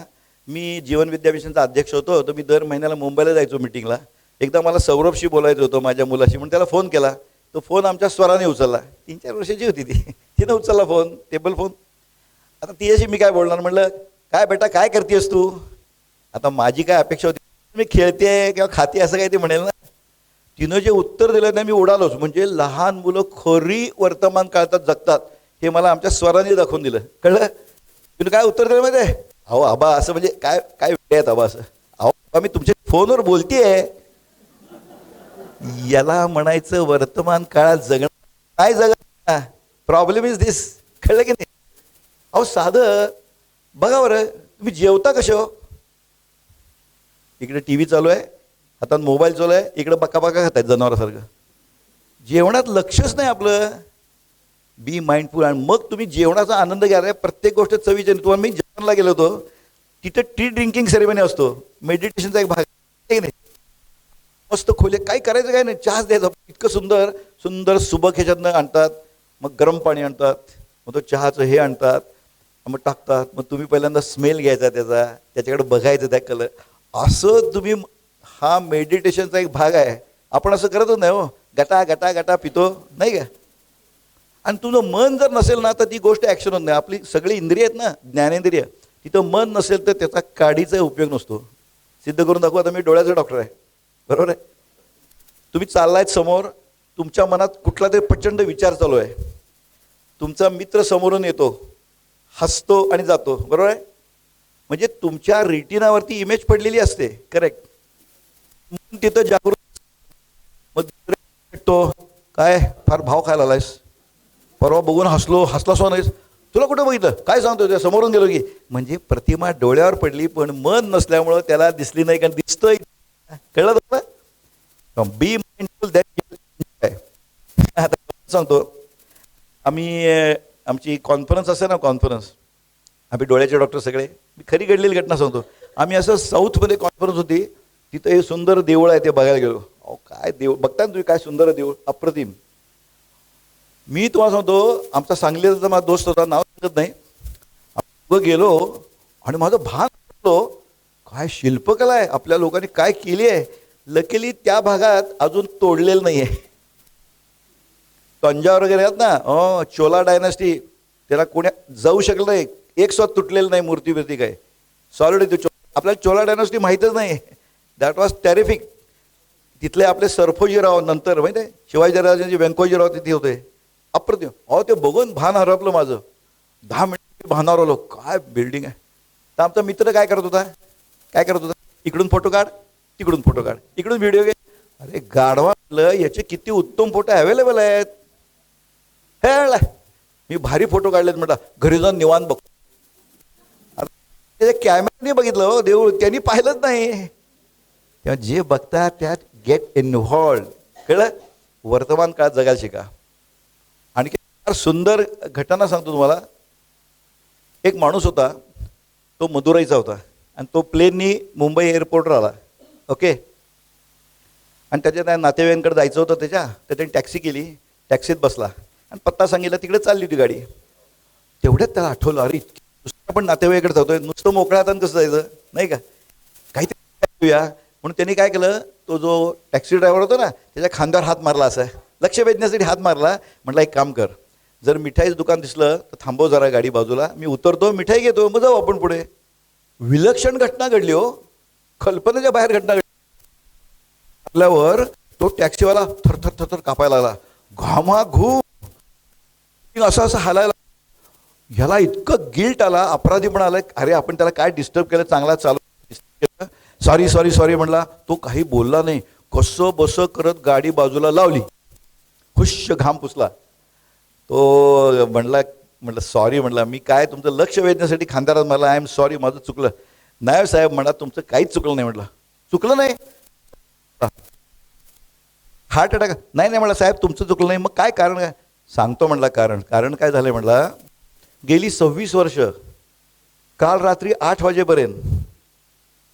मी जीवन विद्या मिशनचा अध्यक्ष होतो. तर मी दर महिन्याला मुंबईला जायचो मिटिंगला. एकदा मला सौरभशी बोलायचं होतं, माझ्या मुलाशी, म्हणून त्याला फोन केला. तो फोन आमच्या स्वराने उचलला. 3-4 वर्षाची होती ती, तिनं उचलला फोन, टेबल फोन. आता तिच्याशी मी काय बोलणार, म्हणलं काय बेटा काय करतेस तू. आता माझी काय अपेक्षा होती, मी खेळते किंवा खाते असं काही ते म्हणेल ना. तिनं जे उत्तर दिलं ना, मी उडालोच. म्हणजे लहान मुलं खरी वर्तमान काळात जगतात हे मला आमच्या स्वराने दाखवून दिलं. कळलं. तिनं काय उत्तर दिलं माहिती आहे, अहो आबा असं, म्हणजे काय काय आहेत आबा असं, अहो आम्ही तुमच्या फोनवर बोलतेय. याला म्हणायचं वर्तमान काळात जगणं, काय जगत. प्रॉब्लेम इज दिस. कळलं की नाही. अहो साधं बघा बरं, तुम्ही जेवता कशा, इकडे TV चालू आहे, हातात मोबाईल चालू आहे, इकडे बका खातायत जनावरासारखं. जेवणात लक्षच नाही आपलं. Be mindful. आणि मग तुम्ही जेवणाचा आनंद घ्यायला, प्रत्येक गोष्ट चवीची. तुम्हाला मी जपानला गेलो होतो, तिथं टी ड्रिंकिंग सेरेमनी असतो, मेडिटेशनचा एक भाग नाही. मस्त खोले, काय करायचं काय नाही, चहाच द्यायचा. इतकं सुंदर सुंदर सुबक ह्याच्यातनं आणतात, मग गरम पाणी आणतात, मग तो चहाचं हे आणतात, मग टाकतात. मग तुम्ही पहिल्यांदा स्मेल घ्यायचा त्याचा, त्याच्याकडे बघायचं त्या कलर. असं तुम्ही, हा मेडिटेशनचा एक भाग आहे. आपण असं करतच नाही हो, गटा गटा गटा पितो नाही का. आणि तुझं मन जर नसेल ना, तर ती गोष्ट ॲक्शन होत नाही. आपली सगळी इंद्रिय आहेत ना, ज्ञानेंद्रिय, तिथं मन नसेल तर त्याचा काडीचा उपयोग नसतो. सिद्ध करून दाखवू. आता मी डोळ्याचा डॉक्टर आहे, बरोबर आहे. तुम्ही चाललायत समोर, तुमच्या मनात कुठला तरी प्रचंड विचार चालू आहे, तुमचा मित्र समोरून येतो, हसतो आणि जातो, बरोबर आहे. म्हणजे तुमच्या रेटिनावरती इमेज पडलेली असते, करेक्ट. तिथं जागृत. मग तो काय फार भाव खायला आलायस, परवा बघून हसलास नाहीस, तुला कुठं बघितलं, काय सांगतो, त्या समोरून गेलो की. म्हणजे प्रतिमा डोळ्यावर पडली, पण मन नसल्यामुळं त्याला दिसली नाही, कारण दिसतंय. कळलं तुम्हाला. Be mindful that. आता सांगतो, आम्ही आमची कॉन्फरन्स असते ना, कॉन्फरन्स, आम्ही डोळ्याचे डॉक्टर सगळे. मी खरी घडलेली घटना सांगतो. आम्ही असं साऊथमध्ये कॉन्फरन्स होती, तिथं हे सुंदर देऊळ आहे ते बघायला गेलो. अहो काय देऊळ बघता ना तुम्ही, काय सुंदर देऊळ, अप्रतिम. मी तुम्हाला सांगतो, आमचा सांगलीचा माझा दोस्त होता, नाव सांगत नाही. गेलो आणि माझं भान पडलो, काय शिल्पकला आहे, आपल्या लोकांनी काय केली आहे. लकीली त्या भागात अजून तोडलेलं नाही आहे. तंजावर वगैरे आहेत ना, चोला डायनास्टी, त्याला कोणी जाऊ शकलं नाही, एक स्वत तुटलेलं नाही, मूर्ती बिर्ती काय सॉलिड. आपल्याला चोला डायनास्टी माहीतच नाही. That was terrific. तिथले आपले सरफोजीराव, नंतर माहिती आहे शिवाजीराजांचे व्यंकोजीराव तिथे होते, अप्रतिम. अहो ते बघून भान हरपलं माझं. 10 मिनिट भानावर आलो, काय बिल्डिंग आहे. तर आमचा मित्र काय करत होता, इकडून फोटो काढ, तिकडून फोटो काढ, इकडून व्हिडिओ घे. अरे गाढवा, याचे किती उत्तम फोटो अवेलेबल आहेत. हे मी भारी फोटो काढलेत म्हटलं, घरी जाऊन निवांत बघतो. त्याच्या कॅमेऱ्याने बघितलं हो देऊळ, त्यांनी पाहिलंच नाही. तेव्हा जे बघतात त्यात गेट इन्व्हॉल्ड. कळलं? वर्तमान काळात जगायला शिका. आणखी फार सुंदर घटना सांगतो तुम्हाला. एक माणूस होता, तो मदुराईचा होता आणि तो प्लेननी मुंबई एअरपोर्टवर आला. ओके. आणि त्याच्या त्या नातेवाईकांकडे जायचं होतं तर त्याने टॅक्सी केली, टॅक्सीत बसला आणि पत्ता सांगितला, तिकडे चालली होती गाडी. तेवढ्यात त्याला आठवलं, अरे दुसऱ्या पण नातेवाईकडे जातोय, नुसतं मोकळ्या हातानं कसं जायचं, नाही का, काहीतरी करूया. म्हणून त्यांनी काय केलं, तो जो टॅक्सी ड्रायव्हर होता ना त्याच्या खांद्यावर हात मारला, असं लक्ष वेधण्यासाठी हात मारला. म्हटलं एक काम कर, जर मिठाईचं दुकान दिसलं तर थांबव जरा गाडी बाजूला, मी उतरतो, मिठाई घेतो, मग जाऊ आपण पुढे. विलक्षण घटना घडली हो, कल्पनेच्या बाहेर घटना घडली. आपल्यावर तो टॅक्सीवाला थरथर थरथर कापायला लागला, घामाघूम असं असं हालायला. ह्याला इतकं गिल्ट आला, अपराधी पण आला, अरे आपण त्याला काय डिस्टर्ब केलं, चांगला चालू, सॉरी सॉरी सॉरी म्हणला. तो काही बोलला नाही, कसं बसं करत गाडी बाजूला लावली, खुश घाम पुसला. तो म्हटलं सॉरी, म्हणला मी काय तुमचं लक्ष वेधण्यासाठी खांद्यावर मला, आय एम सॉरी, माझं चुकलं. नाही साहेब म्हणा, तुमचं काहीच चुकलं नाही. म्हटलं चुकलं नाही, हार्ट अटॅक, नाही नाही म्हणला साहेब तुमचं चुकलं नाही. मग काय कारण काय सांगतो म्हणला. कारण काय झालंय म्हणला, गेली 26 वर्ष काल रात्री 8 वाजेपर्यंत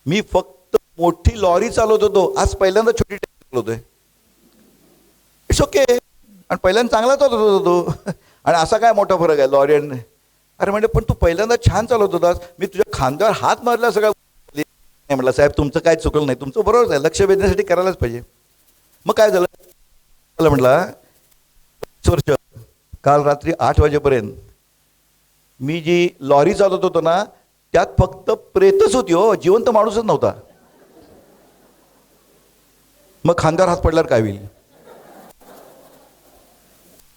मी फक्त मोठी लॉरी चालवत होतो, आज पहिल्यांदा छोटी टॅक्सी चालवतोय. It's okay. आणि पहिल्यांदा चांगला चालवत होतो तो, आणि असा काय मोठा फरक आहे लॉरी आणि. अरे म्हणजे पण तू पहिल्यांदा छान चालवत होतास, मी तुझ्या खांद्यावर हात मारला सगळं. नाही म्हटलं साहेब तुमचं काय चुकलं नाही, तुमचं बरोबरच आहे, लक्ष वेधण्यासाठी करायलाच पाहिजे. मग काय झालं म्हटला, 20 वर्ष काल रात्री 8 वाजेपर्यंत मी जी लॉरी चालवत होतो ना त्यात फक्त प्रेतच होती हो, जिवंत माणूसच नव्हता. मग खांद्यावर हात पडल्यावर काय होईल?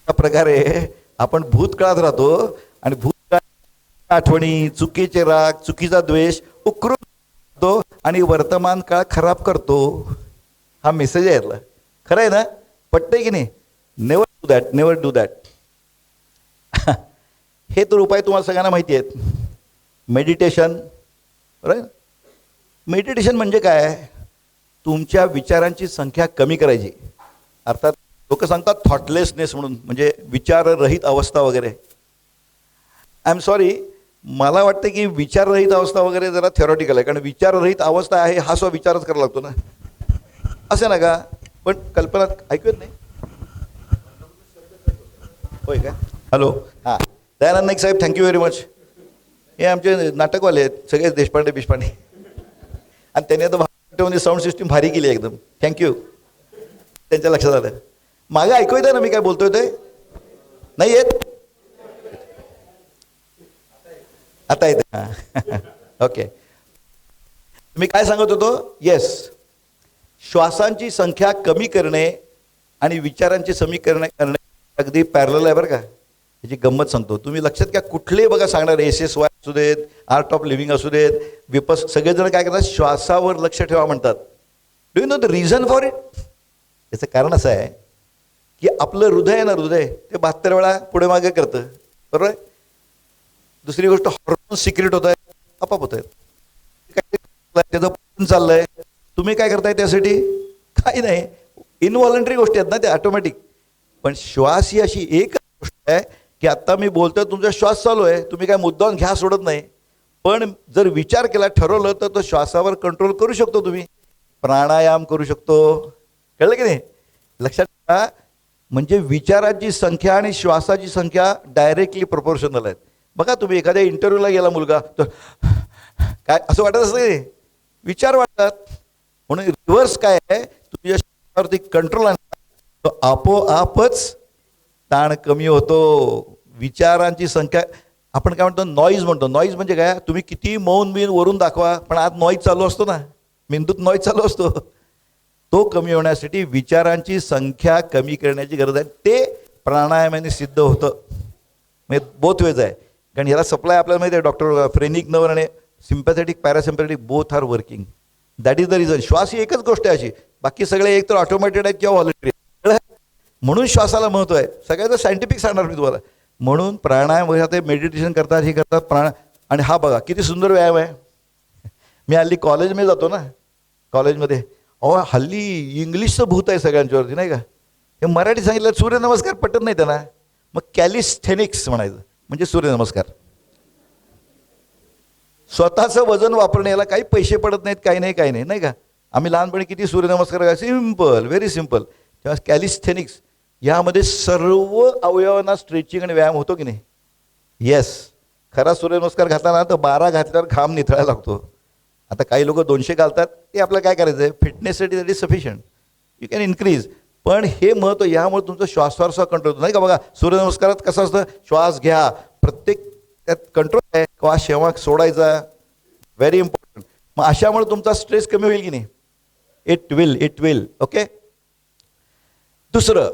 त्या प्रकारे आपण भूतकाळात राहतो आणि भूतकाळ आठवणी, चुकीचे राग, चुकीचा द्वेष उकरून आणि वर्तमान काळ खराब करतो. हा मेसेज आहे यातला. खरं आहे ना? पटतंय की नाही? Never do that, never do that. हे तर उपाय तुम्हाला सगळ्यांना माहिती आहेत. मेडिटेशन, बरं. मेडिटेशन म्हणजे काय? तुमच्या विचारांची संख्या कमी करायची. अर्थात लोक सांगतात थॉटलेसनेस म्हणून, म्हणजे विचाररहित अवस्था वगैरे. आय एम सॉरी, मला वाटतं की विचाररहित अवस्था वगैरे जरा थेरॉटिकल आहे, कारण विचाररहित अवस्था आहे हा स्व विचारच करावा लागतो ना, असं ना का? पण कल्पना ऐकूयात नाही होय का? हॅलो, हां, दयानंद नाईक साहेब, थँक्यू व्हेरी मच. हे आमचे नाटकवाले आहेत सगळेच, देशपांडे आणि त्यांनी आता भारतीय साऊंड सिस्टीम भारी केली एकदम. थँक्यू. त्यांच्या लक्षात आलं. मागं ऐकू येतं ना मी काय बोलतोय ते? नाही येत? आता येते. हां, ओके. मी काय सांगत होतो? येस, श्वासांची संख्या कमी करणे आणि विचारांची समीकरण करणे अगदी पॅरलल आहे बरं का. याची गंमत सांगतो, तुम्ही लक्षात घ्या. कुठलेही बघा सांगणार, SSY असू देत, आर्ट ऑफ लिव्हिंग असू देत, सगळेजण काय करतात? श्वासावर लक्ष ठेवा म्हणतात. Do you know the reason for it? याचं कारण असं आहे की आपलं हृदय आहे ना, हृदय ते 72 वेळा पुढे मागे करतं, बरोबर आहे? दुसरी गोष्ट, हॉर्मोन सिक्रेट होत आहे, आपाप होत आहेत, त्याचं चाललंय. तुम्ही काय करताय त्यासाठी? काही नाही, इनव्हॉलंटरी गोष्टी आहेत ना त्या, ऑटोमॅटिक. पण श्वास ही अशी एक गोष्ट आहे की आता मी बोलतोय, तुमचा श्वास चालू आहे, तुम्ही काय मुद्दाम घ्या सोडत नाही. पण जर विचार केला, ठरवलं, तर तो श्वासावर कंट्रोल करू शकतो तुम्ही. प्राणायाम करू शकतो. कळलं की नाही? लक्षात ठेवा. म्हणजे विचाराची संख्या आणि श्वासाची संख्या डायरेक्टली प्रोपोर्शनल आहेत. बघा तुम्ही एखाद्या इंटरव्ह्यूला गेला मुलगा, तर काय असं वाटत असतं, विचार वाटतात. म्हणून रिव्हर्स काय आहे, तुझ्या श्वासावरती कंट्रोल आणला, आपोआपच ताण कमी होतो. विचारांची संख्या, आपण काय म्हणतो, नॉईज म्हणतो. नॉईज म्हणजे काय? तुम्ही किती मौन बिन वरून दाखवा, पण आत नॉईज चालू असतो ना, मेंदूत नॉईज चालू असतो. तो कमी होण्यासाठी विचारांची संख्या कमी करण्याची गरज आहे. ते प्राणायामाने सिद्ध होतं. म्हणजे बोथ वेज आहे. कारण ह्याला सप्लाय आपल्याला माहिती आहे, डॉक्टर फ्रेनिक नवर आणि sympathetic parasympathetic both are working. That is the reason. श्वास ही एकच गोष्ट आहे अशी, बाकी सगळे एक तर ऑटोमॅटेड आहेत किंवा व्हॉलंटरी. म्हणून श्वासाला महत्त्व आहे. सगळ्याचं सायंटिफिक सांगणार मी तुम्हाला. म्हणून प्राणायाम वगैरे मेडिटेशन करतात, हे करतात. आणि हा बघा किती सुंदर व्यायाम आहे. मी हल्ली कॉलेजमध्ये जातो ना, कॉलेजमध्ये अहो हल्ली इंग्लिशचं भूत आहे सगळ्यांच्यावरती नाही का. हे मराठी सांगितलं सूर्यनमस्कार पटत नाही त्यांना, मग कॅलिस्थेनिक्स म्हणायचं म्हणजे सूर्यनमस्कार. स्वतःचं वजन वापरणे याला काही पैसे पडत नाहीत, काही नाही नाही का. आम्ही लहानपणी किती सूर्यनमस्कार करायचे, सिम्पल, व्हेरी सिम्पल. तेव्हा कॅलिस्थेनिक्स यामध्ये सर्व अवयवांना स्ट्रेचिंग आणि व्यायाम होतो की नाही. येस, खरा सूर्यनमस्कार घातला ना तर 12 घातल्यावर घाम निथळायला लागतो. आता काही लोक 200 घालतात, ते आपल्याला काय करायचं आहे, फिटनेससाठी that is sufficient, you can increase. पण हे महत्त्व, यामुळे तुमचं श्वासोच्छ्वास कंट्रोल होतो नाही का. बघा सूर्यनमस्कारात कसं असतं, श्वास घ्या, प्रत्येक त्यात कंट्रोल आहे, श्वास शेवा सोडायचा, व्हेरी इम्पॉर्टंट. मग अशामुळे तुमचा स्ट्रेस कमी होईल की नाही. It will. ओके. दुसरं,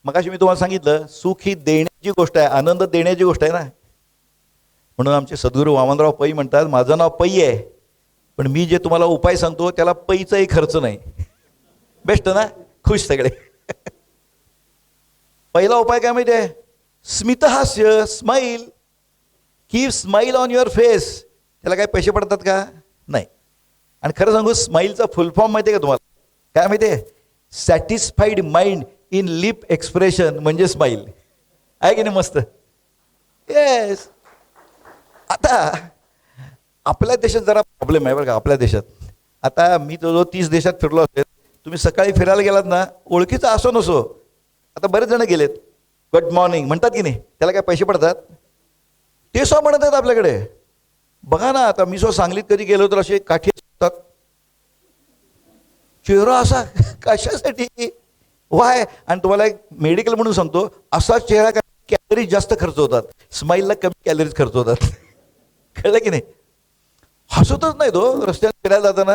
मगाशी मी तुम्हाला सांगितलं सुख ही देण्याची गोष्ट आहे, आनंद देण्याची गोष्ट आहे ना. म्हणून आमचे सद्गुरू वामनराव पै म्हणतात, माझं नाव पै आहे, पण मी जे तुम्हाला उपाय सांगतो त्याला पैचाही खर्च नाही. बेस्ट ना, खुश सगळे. पहिला उपाय काय माहिती आहे, स्मितहास्य, smile. Keep smile on your face. त्याला काय पैसे पडतात का, नाही. आणि खरं सांगू, स्माईलचा फुल फॉर्म माहिती आहे का तुम्हाला, काय माहिती आहे, satisfied mind in lip expression म्हणजे स्माईल आहे की नाही. मस्त. येस. आता आपल्या देशात जरा प्रॉब्लेम आहे बरं का. आपल्या देशात आता मी जो 30 देशात फिरलो असेल, तुम्ही सकाळी फिरायला गेलात ना, ओळखीचा असो नसो, आता बरेच जण गेलेत, गुड मॉर्निंग म्हणतात की नाही, त्याला काय पैसे पडतात, ते सो म्हणत आहेत आपल्याकडे. बघा ना, आता मी सांगलीत कधी गेलो तर असे काठी असतात, चेहरा असा कशासाठी, वाय. आणि तुम्हाला एक मेडिकल म्हणून सांगतो, असा चेहरा कॅलरीज जास्त खर्च होतात, स्माईलला कमी कॅलरीज खर्च होतात. कळलं की नाही. हसतच नाही तो रस्त्यात फिरायला जाताना.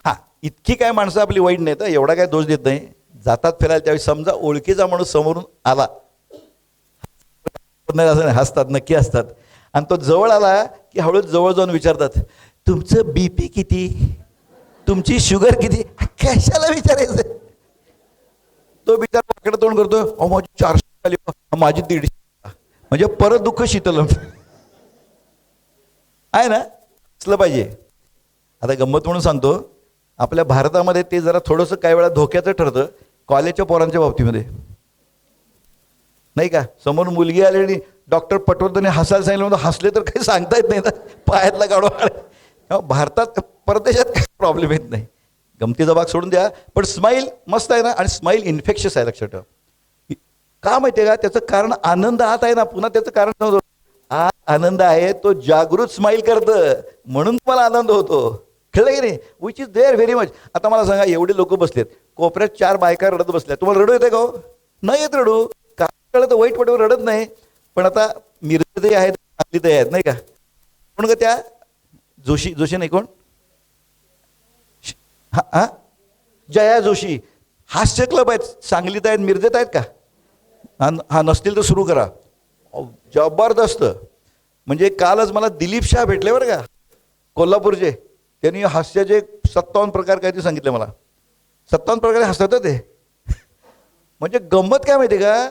हां, इतकी काय माणसं आपली वाईट नाहीत, एवढा काय दोष देत नाही. जातात फिरायला त्यावेळी समजा ओळखीचा माणूस समोरून आला, नाही असं नाही, हसतात, नक्की हसतात. आणि तो जवळ आला की हळूच जवळ जाऊन विचारतात, तुमचं BP किती, तुमची शुगर किती. कशाला विचारायचं. तो बिचार पाकडं तोंड करतो, अहो माझी 400 आली, माझी 150, म्हणजे परत दुःख शीतल आहे ना. असलं पाहिजे. आता गंमत म्हणून सांगतो, आपल्या भारतामध्ये ते जरा थोडंसं काही वेळा धोक्याचं ठरतं कॉलेजच्या पोरांच्या बाबतीमध्ये नाही का. समोर मुलगी आली आणि डॉक्टर पटवर्धन हसायला सांगितलं म्हणून हसले तर काही सांगता येत नाही ना, पायातला गाडवा. भारतात, परदेशात काही प्रॉब्लेम येत नाही. गमतीचा भाग सोडून द्या, पण स्माईल मस्त आहे ना. आणि स्माईल इन्फेक्शियस आहे, लक्षात ठेवा. का माहिती आहे का, त्याचं कारण आनंद आत आहे ना. पुन्हा त्याचं कारण सांगतो, आत आनंद आहे, तो जागृत स्माईल करतं म्हणून तुम्हाला आनंद होतो. कळलं की नाही. Which is there very much. आता मला सांगा, एवढे लोक बसलेत कोपऱ्यात, 4 बायका रडत बसल्या, तुम्हाला रडू येते का हो, नाही येत रडू. काय कळलं तर वाईट पटवर रडत नाही. पण आता मिरजेतही आहेत, सांगलीतही आहेत नाही का. कोण का त्या जोशी नाही कोण, हा जया जोशी, हास्य क्लब आहेत, सांगलीत आहेत, मिरजेत आहेत का. हा नसतील तर सुरू करा. जबरदस्त. म्हणजे कालच मला दिलीप शाह भेटले बरं का, कोल्हापूरचे. त्यांनी हास्याचे 57 प्रकार काय ते सांगितले मला. 57 प्रकारे हसतात ते. म्हणजे गंमत काय माहिती का,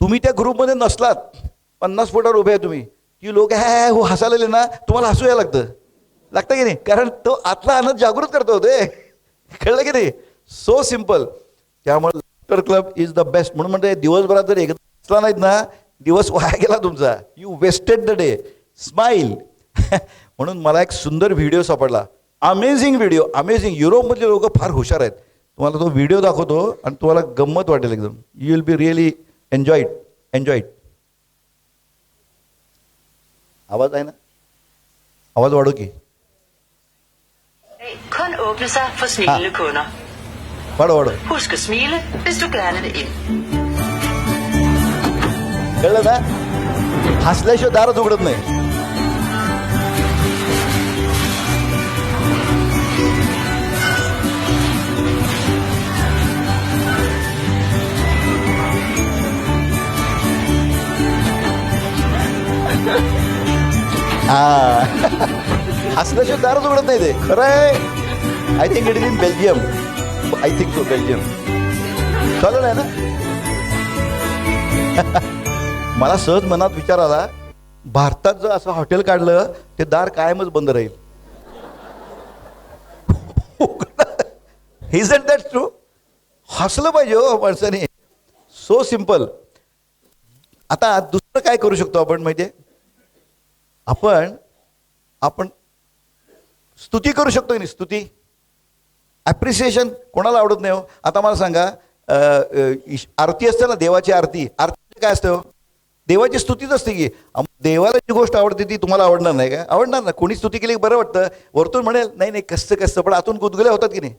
तुम्ही त्या ग्रुपमध्ये नसलात, 50 फुटावर उभे आहे तुम्ही, की लोक हो हसायला ना, तुम्हाला हसू यायला लागतं की नाही. कारण तो आतला आनंद जागृत करतो ते. कळलं की नाही. So simple. त्यामुळे laughter club is the best. म्हणून म्हणते, दिवसभरात जर एकदा हसला नाहीत ना, दिवस वाया गेला तुमचा, you wasted the day. Smile. म्हणून मला एक सुंदर व्हिडिओ सापडला, अमेझिंग व्हिडिओ, अमेझिंग. युरोपमधले लोक फार हुशार आहेत. तुम्हाला तो व्हिडिओ दाखवतो आणि तुम्हाला गंमत वाटेल एकदम. You will be really enjoyed. आवाज आहे ना, आवाज वाढू की, Kun åbne sig for smilende kunder. वाढव. Husk at smile, hvis du gerne vil ind. कळलं ना. हसल्याशिवाय दारच उघडत नाही. हसल्याशिवाय दारच उघडत नाही ते. खरं आहे. I think it is in Belgium. I think so, Belgium. चालेल आहे ना. मला सहज मनात विचार आला, भारतात जर असं हॉटेल काढलं, ते दार कायमच बंद राहील. Isn't that true? हसलं पाहिजे हो माणसाने. So simple. आता दुसरं काय करू शकतो आपण माहिती आहे? आपण स्तुती करू शकतो की नाही? स्तुती, ॲप्रिसिएशन कोणाला आवडत नाही हो? आता मला सांगा, आरती असते ना, देवाची आरती. आरती काय असतं हो? देवाची स्तुतीच असते की. देवाला जी गोष्ट आवडते ती तुम्हाला आवडणार नाही का? आवडणार ना. कोणी स्तुती केली बरं वाटतं. वरतून म्हणेल नाही नाही कसं कसं, पण आतून गुदगुल्या होतात की नाही?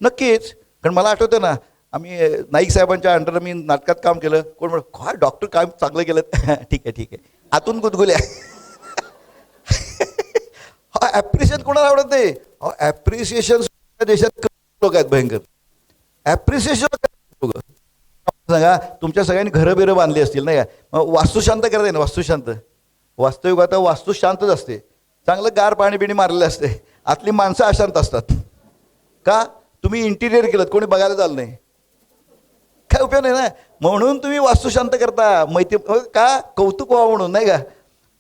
नक्कीच. कारण मला आठवतं ना, आम्ही नाईक साहेबांच्या अंडर मी नाटकात काम केलं. कोण म्हणलं काय डॉक्टर काम चांगलं केलं. ठीक आहे ठीक आहे. आतून गुदगुल्या. हा ॲप्रिसिएशन कोणाला आवडत नाही? ॲप्रिसिएशन देशात लोक आहेत भयंकर. ॲप्रिसिएशन सांगा, तुमच्या सगळ्यांनी घरं बिरं बांधली असतील नाही का? मग वास्तुशांत करता ना, वास्तुशांत. वास्तविक आता वास्तू शांतच असते. चांगलं गार पाणी बिणी मारलेलं असते. आतली माणसं अशांत असतात. का? तुम्ही इंटिरियर केलं, कोणी बघायला चाललं नाही, काय उपयोग नाही ना. म्हणून तुम्ही वास्तुशांत करता. मैत्री का? कौतुक व्हावं म्हणून नाही का?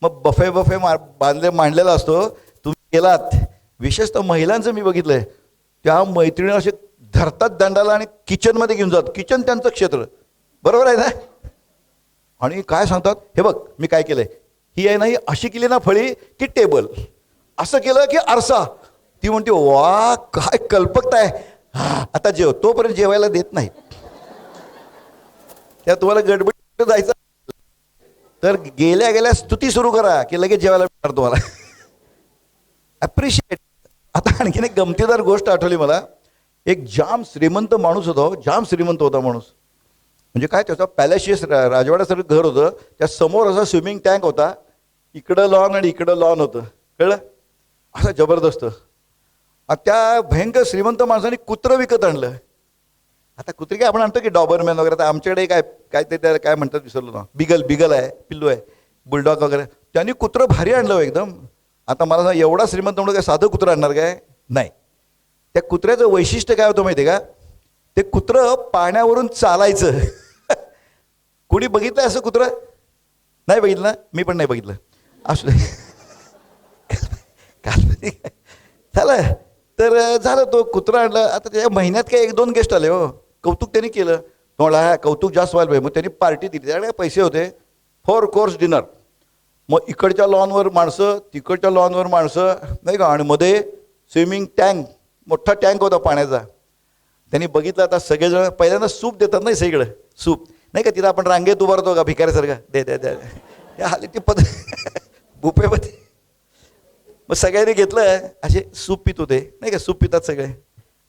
मग बफे मांडलेला असतो. तुम्ही गेलात, विशेषतः महिलांचं मी बघितलंय, त्या मैत्रिणी असे धरतात दंडाला आणि किचनमध्ये घेऊन जातात. किचन त्यांचं क्षेत्र, बरोबर आहे ना? आणि काय सांगतात, हे बघ मी काय केलंय, ही आहे ना, ही अशी केली ना फळी की टेबल, असं केलं की आरसा. ती म्हणते वा काय कल्पकता आहे. आता जेव. तोपर्यंत जेवायला देत नाही. त्या तुम्हाला गडबड जायचं तर गेल्या गेल्या स्तुती सुरू करा की लगेच जेवायला मिळणार तुम्हाला. ॲप्रिशिएट. आता आणखीन एक गमतीदार गोष्ट आठवली मला. एक जाम श्रीमंत माणूस होता, जाम श्रीमंत होता माणूस. म्हणजे काय, त्याचा पॅलेशियस राजवाड्यासारखं घर होतं. त्या समोर असा स्विमिंग टँक होता. इकडं लॉन आणि इकडं लॉन होतं. कळलं? असं जबरदस्त. त्या भयंकर श्रीमंत माणसाने कुत्रं विकत आणलं. आता कुत्री काय आपण आणतो की डॉबरमॅन वगैरे. आता आमच्याकडे काय ते त्याला काय म्हणतात विसरलो ना, बिगल आहे, पिल्लू आहे, बुलडॉग वगैरे. त्यांनी कुत्रं भारी आणलं एकदम. आता मला सांग, एवढा श्रीमंत म्हणून काय साधं कुत्रं आणणार काय? नाही. त्या कुत्र्याचं वैशिष्ट्य काय होतं माहिती आहे का? ते कुत्रं पाण्यावरून चालायचं. कोणी बघितलं असं कुत्रं? नाही बघितलं ना, मी पण नाही बघितलं. असू दे. झालं तर झालं. तो कुत्रा आणला. आता त्या महिन्यात काय 1-2 गेस्ट आले हो. कौतुक त्यांनी केलं. तो म्हणला हा कौतुक जास्त व्हायला पाहिजे. मग त्यांनी पार्टी दिली. त्याकडे पैसे होते. 4 कोर्स डिनर. मग इकडच्या लॉनवर माणसं, तिकडच्या लॉनवर माणसं नाही का. आणि मध्ये स्विमिंग टँक, मोठा टँक होता पाण्याचा. त्यांनी बघितलं. आता सगळेजण पहिल्यांदा सूप देतात नाही सगळीकडे. सूप नाही का, तिथं आपण रांगेत उभारतो का भिकाऱ्यासारखा, दे द्या द्या. त्या हाली ती बुफेमध्ये. मग सगळ्यांनी घेतलं, असे सूप पित होते नाही का, सूप पितात सगळे.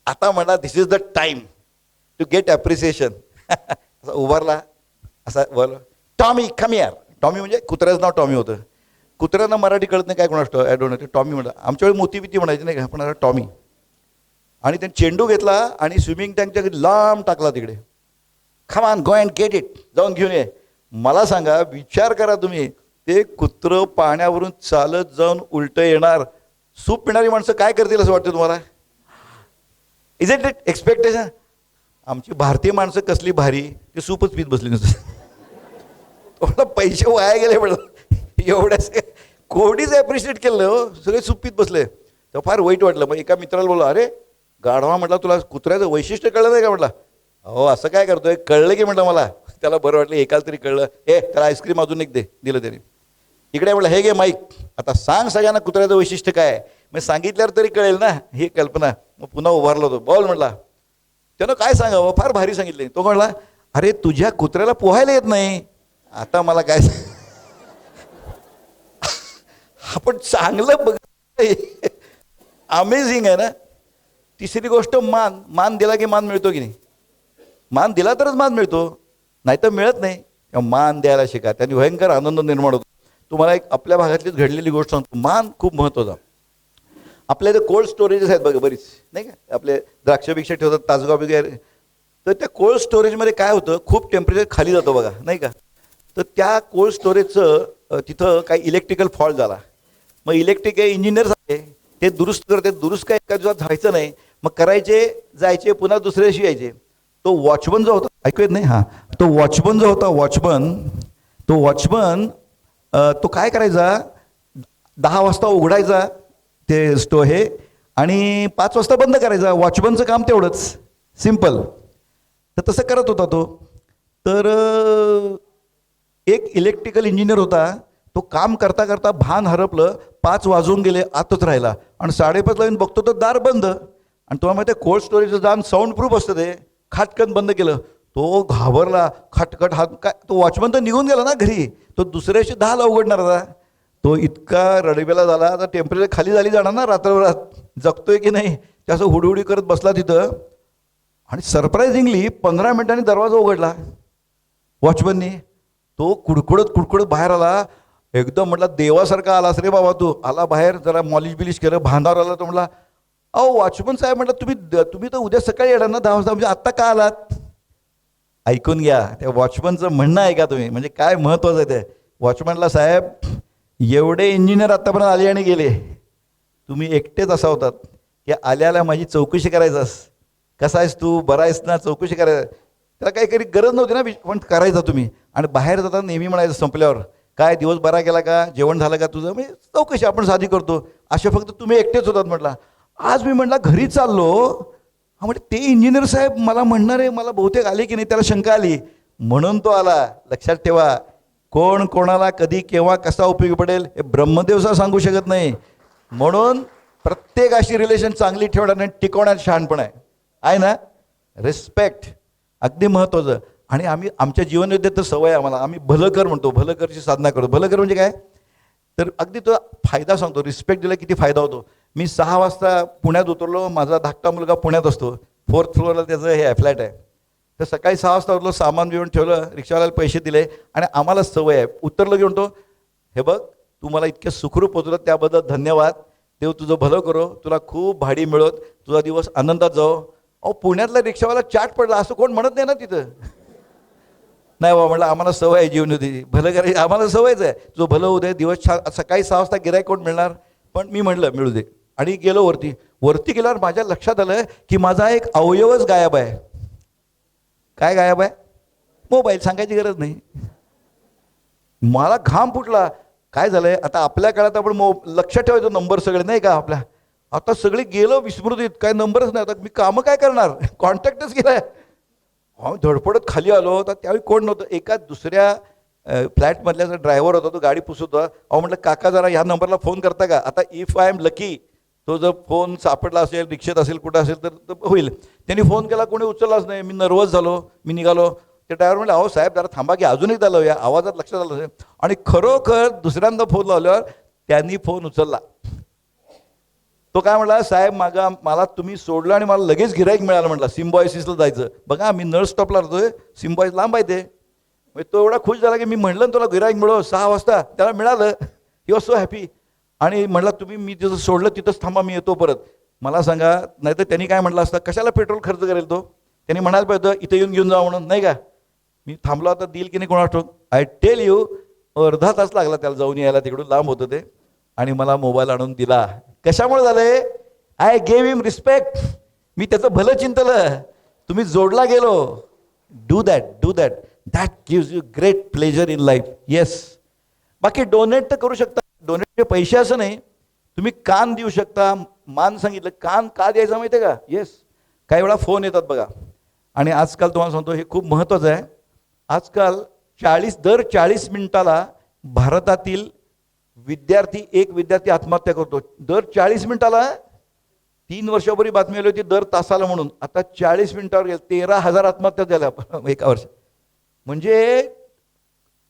आता म्हणा this is the time to get appreciation. असा उभारला, असा बोल, टॉमी कम हिअर. टॉमी म्हणजे कुत्र्याचं नाव टॉमी होतं. कुत्र्यांना मराठी कळत नाही काय कोणास आय डोंट नो. टॉमी म्हणलं. आमच्या वेळी मोती बिती म्हणायची नाही का, पण आता टॉमी. आणि त्यांनी चेंडू घेतला आणि स्विमिंग टँकच्या लांब टाकला तिकडे. Come on go and get it. जाऊन घेऊन ये. मला सांगा, विचार करा तुम्ही, ते कुत्रं पाण्यावरून चालत जाऊन उलटं येणार. सूप पिणारी माणसं काय करतील असं वाटतं तुम्हाला? Is it expectation? आमची भारतीय माणसं कसली भारी, ते सूपच पित बसली नसतं. थोडं पैसे वाया गेले म्हणलं. एवढ्याच कोणीच ॲप्रिशिएट केलं हो, सगळे सूप पित बसले. तर फार वाईट वाटलं. मग एका मित्राला बोललो, अरे गाढवा म्हटलं, तुला कुत्र्याचं वैशिष्ट्य कळलं नाही का म्हटलं. हो असं काय करतोय, कळलं की म्हटलं मला. त्याला बरं वाटलं, एकाला तरी कळलं. त्याला आईस्क्रीम अजून एक दिलं त्याने. इकडे म्हटलं, हे घे माईक, आता सांग सगळ्यांना कुत्र्याचं वैशिष्ट्य काय. मग सांगितल्यावर तरी कळेल ना ही कल्पना. मग पुन्हा उभारलो होतो. बोल म्हटला. त्यानं काय सांगावं, फार भारी सांगितलं. तो म्हणला, अरे तुझ्या कुत्र्याला पोहायला येत नाही. आता मला काय आपण चांगलं बघ. अमेझिंग आहे ना. तिसरी गोष्ट, मान दिला की मान मिळतो की नाही. मान दिला तरच मान मिळतो, नाही तर मिळत नाही. मान द्यायला शिका, त्यांनी भयंकर आनंद निर्माण होतो. तुम्हाला एक आपल्या भागातलीच घडलेली गोष्ट सांगतो. मान खूप महत्त्वाचा. आपल्या इथे कोल्ड स्टोरेजेस आहेत बघा बरीच नाही का. आपले द्राक्षबिक्ष ठेवतात, तासगाव वगैरे. तर त्या कोल्ड स्टोरेजमध्ये काय होतं, खूप टेम्परेचर खाली जातं बघा नाही का. तर त्या कोल्ड स्टोरेजचं तिथं काही इलेक्ट्रिकल फॉल्ट झाला. मग इलेक्ट्रिक इंजिनियर्स आहे, ते दुरुस्त करते. दुरुस्त काय एका दिवसात व्हायचं नाही. मग करायचे, जायचे, पुन्हा दुसऱ्या दिवशी यायचे. तो वॉचमन जो होता, ऐकू येत नाही हां, तो वॉचमन जो होता, वॉचमन तो काय करायचा, 10 वाजता उघडायचा ते हे आणि 5 वाजता बंद करायचा. वॉचमनचं काम तेवढंच, सिम्पल. तर तसं करत होता तो. तर एक इलेक्ट्रिकल इंजिनियर होता, तो काम करता करता भान हरपलं, 5 वाजून गेले, आतच राहिला आणि 5:30ला येऊन बघतो तर दार बंद. आणि तुम्हाला माहिती आहे कोल्ड स्टोरेजचं दार साऊंड प्रूफ असतं, ते खाटकन बंद केलं. तो घाबरला, खटखट हात काय. तो वॉचमन तर निघून गेला ना घरी, तो दुसऱ्याशी 10ला उघडणार होता. तो इतका रडवेला झाला, आता टेम्परेचर खाली झाली जाणार ना रात्रभरात, जगतोय की नाही ते असं हुडहुडी करत बसला तिथं. आणि सरप्रायझिंगली 15 मिनिटांनी दरवाजा उघडला वॉचमननी. तो कुडकुडत बाहेर आला. एकदम म्हटला देवासारखा आलास रे बाबा तू. आला बाहेर, जरा मॉलिश बिलिश केलं, भांडावर आला. तो म्हटला अहो वॉचमन साहेब, म्हटलं तुम्ही तर उद्या सकाळी येणार ना 10 वाजता, म्हणजे आत्ता का आलात? ऐकून घ्या, त्या वॉचमनचं म्हणणं ऐका तुम्ही, म्हणजे काय महत्त्वाचं आहे ते. वॉचमनला साहेब, एवढे इंजिनियर आत्तापर्यंत आले आणि गेले, तुम्ही एकटेच असा होतात की आल्याला माझी चौकशी करायचास, कसा आहेस तू, बरा आहेस ना, चौकशी करायचं. त्याला काही गरज नव्हती ना, पण करायचा तुम्ही. आणि बाहेर जाताना नेहमी म्हणायचं संपल्यावर, काय दिवस बरा गेला का, जेवण झालं का तुझं, म्हणजे चौकशी आपण साधी करतो. असे फक्त तुम्ही एकटेच होतात. म्हटला आज मी म्हटला घरी चाललो, हा म्हणजे ते इंजिनियर साहेब मला म्हणणार आहे, मला बहुतेक आले की नाही, त्याला शंका आली म्हणून तो आला. लक्षात ठेवा, कोण कोणाला कधी केव्हा कसा उपयोगी पडेल हे ब्रह्मदेवसा सांगू शकत नाही. म्हणून प्रत्येक अशी रिलेशन चांगली ठेवण्यात आणि टिकवण्यात शहाणपण आहे ना. रिस्पेक्ट अगदी महत्त्वाचं. आणि आम्ही आमच्या जीवनविद्येत तर सवय आम्हाला, आम्ही भलं कर म्हणतो, भलं करची साधना करतो. भलं कर म्हणजे काय, तर अगदी तो फायदा सांगतो. रिस्पेक्ट दिला किती फायदा होतो. मी 6 वाजता पुण्यात उतरलो, माझा धाकटा मुलगा पुण्यात असतो, 4th फ्लोअरला त्याचं हे फ्लॅट आहे. तर सकाळी 6 वाजता उतरलो, सामान घेऊन ठेवलं, रिक्षावाल्याला पैसे दिले आणि आम्हाला सवय आहे, उतरलं घेऊन तो, हे बघ तू मला इतक्या सुखरूप पोचलं त्याबद्दल धन्यवाद, देव तुझं भलं करो, तुला खूप भाडी मिळत, तुझा दिवस आनंदात जाओ. अहो पुण्यातला रिक्षावाला चाट पडला असं कोण म्हणत नाही ना तिथं. नाही बाबा म्हटलं, आम्हाला सवय आहे जीवन होती भलं करायची, आम्हाला सवयच आहे, जो भलं होऊ दे. दिवस सकाळी 6 वाजता गिरायक कोण मिळणार, पण मी म्हटलं मिळू दे. आणि गेलो वरती गेल्यावर माझ्या लक्षात आलं की माझा एक अवयवच गायब आहे. काय गायब आहे? मोबाईल. सांगायची गरज नाही. मला घाम फुटला. काय झालंय आता आपल्या काळात आपण लक्षात ठेवायचो नंबर सगळे, नाही का आपल्या. आता सगळे गेलो विस्मृतीत, काय नंबरच नाही. आता मी कामं काय करणार, कॉन्टॅक्टच गेलाय. धडपडत खाली आलो तर त्यावेळी कोण नव्हतं. एका दुसऱ्या फ्लॅटमधल्या जो ड्रायव्हर होता, तो गाडी पुसत होता. म्हटलं काका जरा ह्या नंबरला फोन करता का. आता इफ आय एम लकी, तो जर फोन सापडला असेल, रिक्षेत असेल, कुठं असेल तर होईल. त्यांनी फोन केला, कोणी उचललाच नाही. मी नर्वस झालो, मी निघालो. ते ड्रायव्हर म्हटलं अहो साहेब जरा थांबा की अजून एकदा लावूया, आवाजात लक्षात आलं असेल. आणि खरोखर दुसऱ्यांदा फोन लावल्यावर त्यांनी फोन उचलला. तो काय म्हटला, साहेब मला तुम्ही सोडलं आणि मला लगेच गिराईक मिळालं. म्हटलं सिम्बॉयसिसला जायचं. बघा मी नर्स स्टॉपला राहतोय, सिम्बॉयस लांब आहे ते. तो एवढा खुश झाला की मी म्हटलं तुला गिराईक मिळव 6 वाजता, त्याला मिळालं. He was so happy. आणि म्हटलं तुम्ही मी जसं सोडलं तिथंच थांबा, मी येतो परत. मला सांगा, नाही तर त्यांनी काय म्हटलं असतं, कशाला पेट्रोल खर्च करेल तो. त्यांनी म्हणायला पाहिजे इथं येऊन घेऊन जा म्हणून, नाही का. मी थांबलो, आता देईल की नाही कोणा ठाऊक. आय टेल यू, अर्धा तास लागला त्याला जाऊन यायला, तिकडून लांब होतं ते. आणि मला मोबाईल आणून दिला. कशामुळे झालंय, आय गेव हिम रिस्पेक्ट. मी त्याचं भलं चिंतलं. तुम्ही जोडला गेलो. Do that that gives you great pleasure in life. Yes. बाकी डोनेट तर करू शकता. डोनेटचे पैसे असं नाही, तुम्ही कान देऊ शकता. मान सांगितलं, कान का द्यायचा माहिती आहे का. येस. काही वेळा फोन येतात बघा. आणि आजकाल तुम्हाला सांगतो हे खूप महत्त्वाचं आहे. आजकाल दर 40 मिनिटाला भारतातील एक विद्यार्थी आत्महत्या करतो. दर 40 मिनिटाला. 3 वर्षापूर्वी बातमी आली होती दर तासाला म्हणून. आता 40 मिनिटावर गेलं 13,000 आत्महत्या झाल्या एका वर्षात. म्हणजे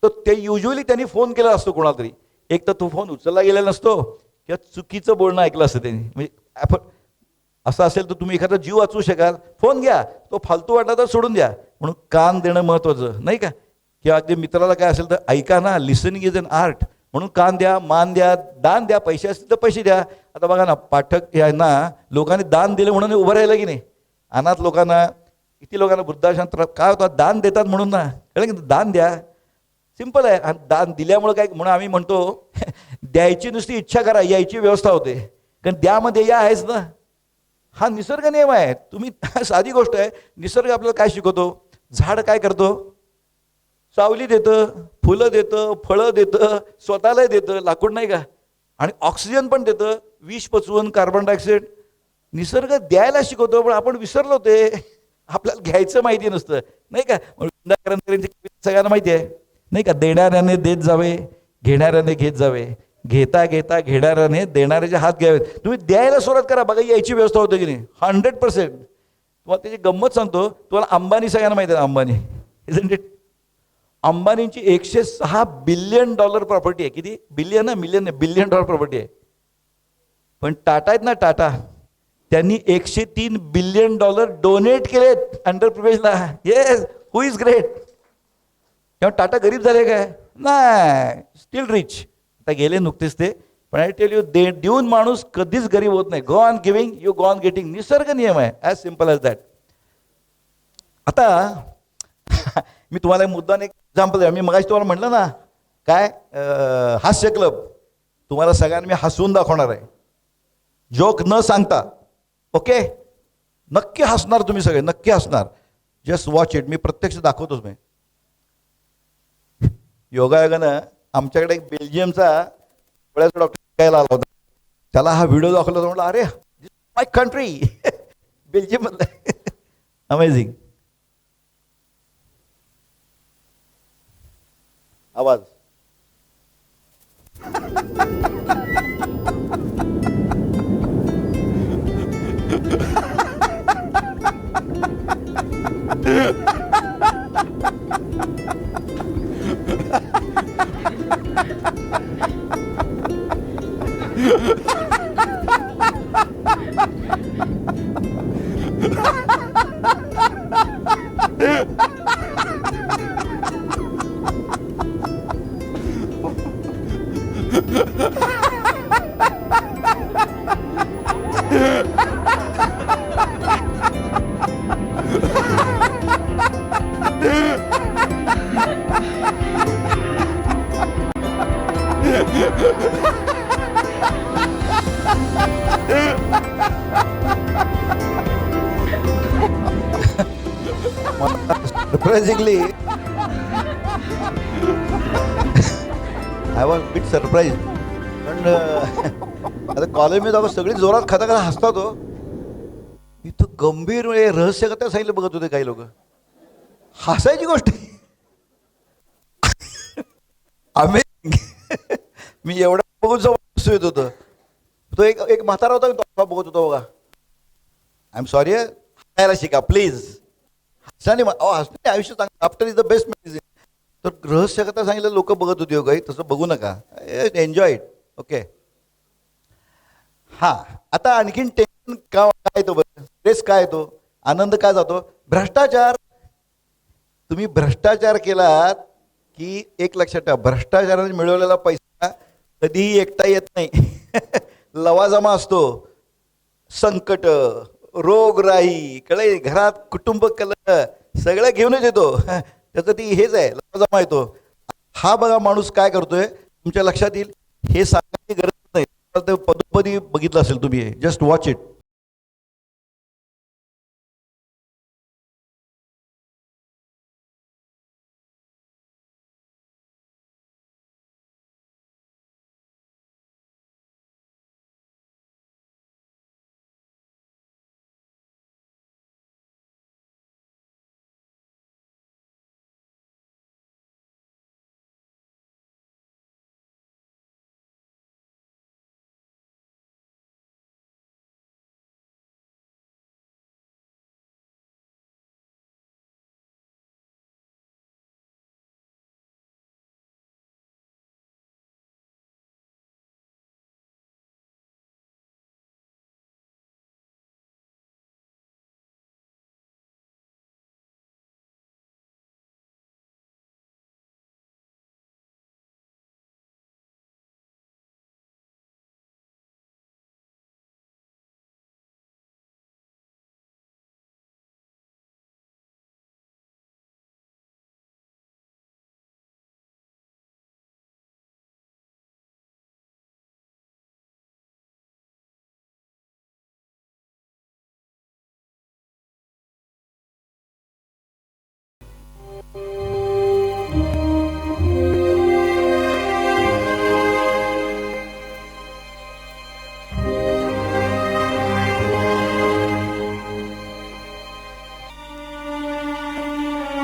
ते युजली त्यांनी फोन केला असतो कोणाला तरी. एक तर तो फोन उचलला गेलेला नसतो किंवा चुकीचं बोलणं ऐकलं असतं त्यांनी. म्हणजे असं असेल तर तुम्ही एखादा जीव वाचवू शकाल. फोन घ्या, तो फालतू वाटला तर सोडून द्या. म्हणून कान देणं महत्त्वाचं, नाही का. किंवा अगदी मित्राला काय असेल तर ऐका ना, लिसनिंग इज अन आर्ट. म्हणून कान द्या, मान द्या, दान द्या. पैसे असतील तर पैसे द्या. आता बघा ना, पाठक यांना लोकांनी दान दिलं म्हणून उभं राहिलं की नाही. अनाथ लोकांना, किती लोकांना वृद्धाश्रम काय होतं, दान देतात म्हणून ना. कळलं की दान द्या, सिंपल आहे. आणि दान दिल्यामुळं काय, म्हणून आम्ही म्हणतो द्यायची नुसती इच्छा करा, यायची व्यवस्था होते. कारण द्यामध्ये या आहेच ना. हा निसर्ग नियम आहे. तुम्ही साधी गोष्ट आहे. निसर्ग आपल्याला काय शिकवतो, झाड काय करतो, सावली देतं, फुलं देतं, फळं देतं, स्वतःला देतं, लाकूड नाही का, आणि ऑक्सिजन पण देतं, विष पचवून कार्बन डायऑक्साईड. निसर्ग द्यायला शिकवतो, पण आपण विसरलो ते. आपल्याला घ्यायचं माहिती नसतं, नाही का. सगळ्यांना माहिती आहे, नाही का. देणाऱ्याने देत जावे, घेणाऱ्याने घेत जावे, घेता घेता घेणाऱ्याने देणाऱ्याचे हात घ्यावेत. तुम्ही द्यायला सुरुवात करा, बघा यायची व्यवस्था होते की नाही. 100%. तुम्हाला त्याची गंमत सांगतो. तुम्हाला अंबानी सगळ्यांना माहिती आहे, अंबानी इजंट इट. अंबानींची $106 बिलियन प्रॉपर्टी आहे. किती बिलियन ना, मिलियन नाही, $1 बिलियन प्रॉपर्टी आहे. पण टाटा आहेत ना, टाटा, त्यांनी $103 बिलियन डोनेट केलेत अंडर प्रिव्हिलेजला. Yes, who is great. तेव्हा टाटा गरीब झाले काय? नाही, स्टील रिच. आता गेले नुकतेच ते. पण आय टेल यू, देऊन माणूस कधीच गरीब होत नाही. Go on giving, you go on getting. निसर्ग नियम आहे, ॲज सिम्पल ॲज दॅट. आता मी तुम्हाला मुद्दाने एक्झाम्पल द्या. मी मगाशी तुम्हाला म्हटलं ना, काय हास्य क्लब, तुम्हाला सगळ्यांना मी हसवून दाखवणार आहे, जोक न सांगता. ओके, नक्की हसणार तुम्ही सगळे, नक्की हसणार. Just watch it. मी प्रत्यक्ष दाखवतोच. मी योगायोगानं आमच्याकडे एक बेल्जियमचा डोळ्याचा डॉक्टर शिकायला आला होता. त्याला हा व्हिडिओ दाखवला होता. म्हटलं, अरे माय कंट्री, बेल्जियम मधलं. अमेझिंग आवाज. Surprisingly I was bit surprise. पण आता कॉलेजमध्ये जाऊ सगळी जोरात खाता खाता हसतात. हो, इथं गंभीर रहस्य कथा सांगितलं बघत होते काही लोक. हसायची गोष्ट. आम्ही मी एवढा बघून जाऊ येत होतं. तो एक म्हातारा होता, तो बघत होता बघा. आय एम सॉरी, हसायला शिका प्लीज. हसण्याने हसण्याने आयुष्य चांगलं. After is the best medicine. तर रहस्य कथा सांगितलं लोक बघत होती. हो, काही तसं बघू नका. Enjoy it. ओके. हां, आता आणखीन टेन्शन काय येतो बरं, स्ट्रेस काय येतो, आनंद काय जातो? भ्रष्टाचार. तुम्ही भ्रष्टाचार केलात की एक लक्षात ठेवा, भ्रष्टाचाराने मिळवलेला पैसा कधीही एकटा येत नाही. लवाजमा असतो. संकट, रोगराई, कळे, घरात कुटुंब कलह सगळं घेऊनच येतो. त्याचं ती हेच आहे, लवाजमा येतो. हा बघा माणूस काय करतोय, तुमच्या लक्षात येईल. हे सांगण्याची गरज नाही, पदोपदी बघितलं असेल तुम्ही. Just watch it.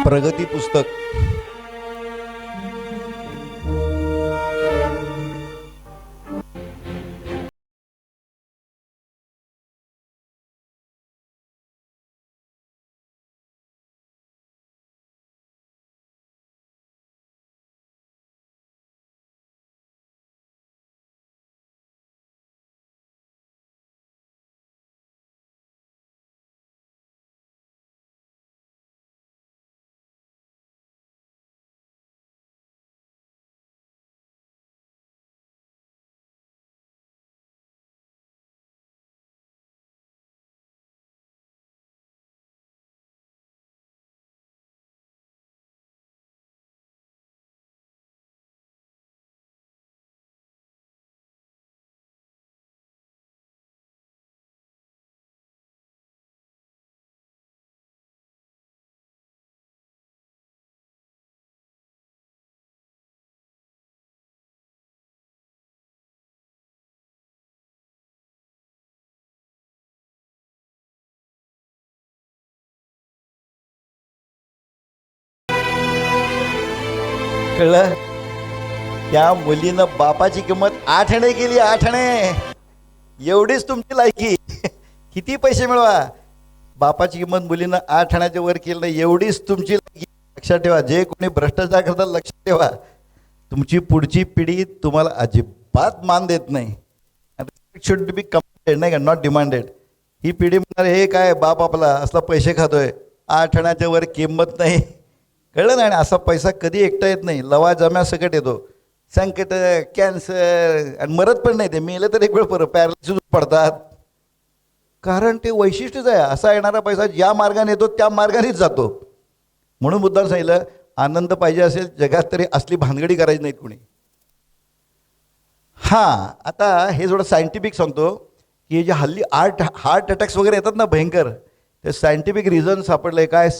प्रगती पुस्तक. कळलं? त्या मुलीनं बापाची किंमत 8 आणे केली, 8 आणे. एवढीच तुमची लायकी. किती पैसे मिळवा, बापाची किंमत मुलीनं 8 आण्याच्या वर केली नाही, एवढीच तुमची लायकी. लक्षात ठेवा, जे कोणी भ्रष्टाचार करतात लक्षात ठेवा, तुमची पुढची पिढी तुम्हाला अजिबात मान देत नाही. शुड बी कमांडेड, नाही का, नॉट डिमांडेड. ही पिढी म्हणणार हे काय बाप आपला असला पैसे खातोय, 8 आण्याच्या वर किंमत नाही. कळलं ना? आणि असा पैसा कधी एकटा येत नाही, लवा जम्या सकट येतो. संकट, कॅन्सर, आणि मरत पण नाही. ते मेलं तर एक वेळ परत पॅरालिसिस पडतात. कारण ते वैशिष्ट्यच आहे. असा येणारा पैसा ज्या मार्गाने येतो त्या मार्गानेच जातो. म्हणून मुद्दाम सांगितलं, आनंद पाहिजे असेल जगात तरी असली भानगडी करायची नाहीत कुणी. हां, आता हे थोडं सायंटिफिक सांगतो की हे जे हल्ली हार्ट अटॅक्स वगैरे येतात ना भयंकर, ते सायंटिफिक रिझन सापडलं आहे. काय?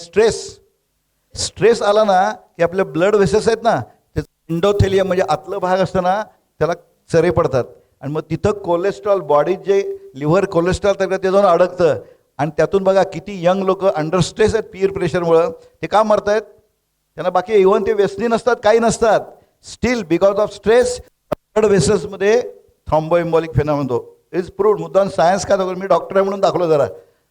स्ट्रेस आला ना की आपले ब्लड वेसेस आहेत ना, ते इंडोथेलियम म्हणजे आतलं भाग असतं ना, त्याला चरे पडतात. आणि मग तिथं कोलेस्ट्रॉल, बॉडीत जे लिव्हर कोलेस्ट्रॉल तर ते जाऊन अडकतं. आणि त्यातून बघा किती यंग लोक अंडर स्ट्रेस आहेत पीअर प्रेशरमुळं. ते का मरत आहेत? त्यांना बाकी इव्हन ते व्यसनी नसतात, काही नसतात, still because of stress blood वेसल्समध्ये थ्रॉम्बोएम्बॉलिक फेनॉमेनॉ इज प्रूव्ड. मुद्दाम सायन्स का दाखवलं, मी डॉक्टर आहे म्हणून दाखवलं जरा.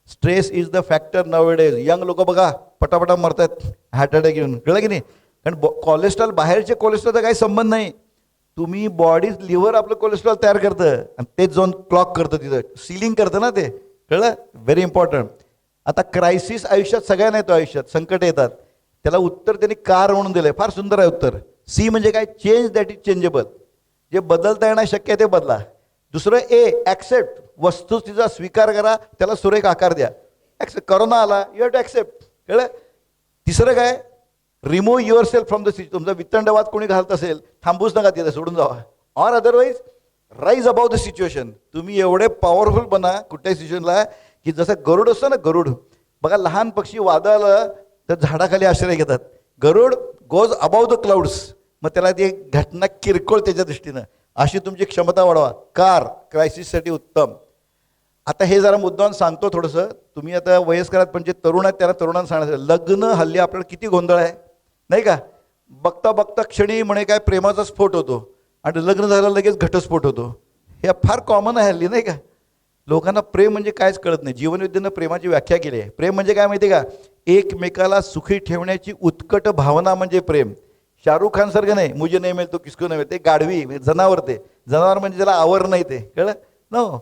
Stress is the factor nowadays. Young लोक बघा पटापटा मरतात हार्ट अटॅक येऊन. कळलं की नाही? कारण कोलेस्ट्रॉल, बाहेरचे कोलेस्ट्रॉलचा काही संबंध नाही. तुम्ही बॉडीज लिव्हर आपलं कोलेस्ट्रॉल तयार करतं आणि तेच जाऊन क्लॉक करतं, तिथं सिलिंग करतं ना ते. कळलं? Very important. आता क्रायसिस आयुष्यात सगळ्यांना येतो, आयुष्यात संकट येतात. त्याला उत्तर त्यांनी कार म्हणून दिलंय. फार सुंदर आहे उत्तर. सी म्हणजे काय? Change that is changeable. जे बदलता येणं शक्य आहे ते बदला. दुसरं ए, ॲक्सेप्ट. वस्तुस्थितीचा स्वीकार करा, त्याला सुरेख आकार द्या. ॲक्सेप्ट. करोना आला, यू हॅव टू ॲक्सेप्ट. कळलं? तिसरं काय? Remove yourself from the situation. तुमचा वितंडवाद कोणी घालत असेल, थांबूच नका, तिथे सोडून जावा. Or otherwise rise about the situation. तुम्ही एवढे पॉवरफुल बना कुठल्याही सिच्युएशनला की जसं गरुड असतं ना, गरुड बघा, लहान पक्षी वादळालं तर झाडाखाली आश्रय घेतात. गरुड गोज अबाउट द क्लाउड्स. मग त्याला ती घटना किरकोळ त्याच्या दृष्टीनं. अशी तुमची क्षमता वाढवा. कार क्रायसिससाठी उत्तम. आता हे जरा मुद्दाम सांगतो थोडंसं. तुम्ही आता वयस्करात पण जे तरुण आहेत त्यांना तरुणांना सांगायचं, लग्न हल्ली आपल्याला किती गोंधळ आहे नाही का? बघता बघता क्षणी म्हणे काय प्रेमाचा स्फोट होतो आणि लग्न झालं लगेच घटस्फोट होतो. हे फार कॉमन आहे हल्ली नाही का? लोकांना प्रेम म्हणजे कायच कळत नाही. जीवनविद्येनं प्रेमाची व्याख्या केली आहे. प्रेम म्हणजे काय माहिती आहे का? एकमेकाला सुखी ठेवण्याची उत्कट भावना म्हणजे प्रेम. शाहरुख खान सारखं नाही, मुझे नाही मिळतो किसको नाही मिळते. ते गाढवी जनावर, ते जनावर म्हणजे त्याला आवर नाही. ते कळलं? नो.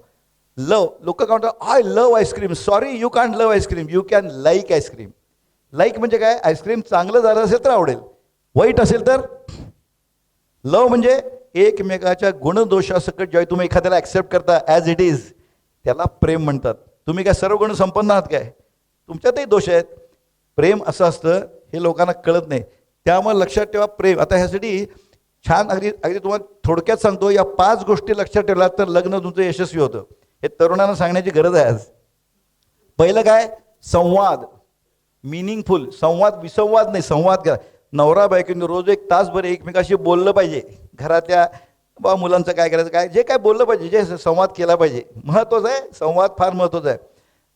लव. लोक काय म्हणतात, I love ice cream. Sorry, you can't love ice cream, you can like ice cream. Like म्हणजे काय? आईस्क्रीम चांगलं झालं असेल तर आवडेल, वाईट असेल तर. लव म्हणजे एकमेकाच्या गुणदोषासकट जेव्हा तुम्ही एखाद्याला ॲक्सेप्ट करता ॲज इट इज, त्याला प्रेम म्हणतात. तुम्ही काय सर्व गुण संपन्न आहात काय? तुमच्यातही दोष आहेत. प्रेम असं असतं, हे लोकांना कळत नाही. त्यामुळे लक्षात ठेवा प्रेम. आता ह्यासाठी छान अगदी अगदी तुम्हाला थोडक्यात सांगतो. या 5 गोष्टी लक्षात ठेवल्या तर लग्न तुमचं यशस्वी होतं. हे तरुणांना सांगण्याची गरज आहे आज. पहिलं काय? संवाद. मिनिंगफुल संवाद. विसंवाद नाही, संवाद करा. नवरा बायकोने रोज 1 तासभर एकमेकाशी बोललं पाहिजे. घरातल्या बा मुलांचं काय करायचं, काय जे काय बोललं पाहिजे, जे संवाद केला पाहिजे. महत्त्वाचं आहे संवाद, फार महत्त्वाचा आहे.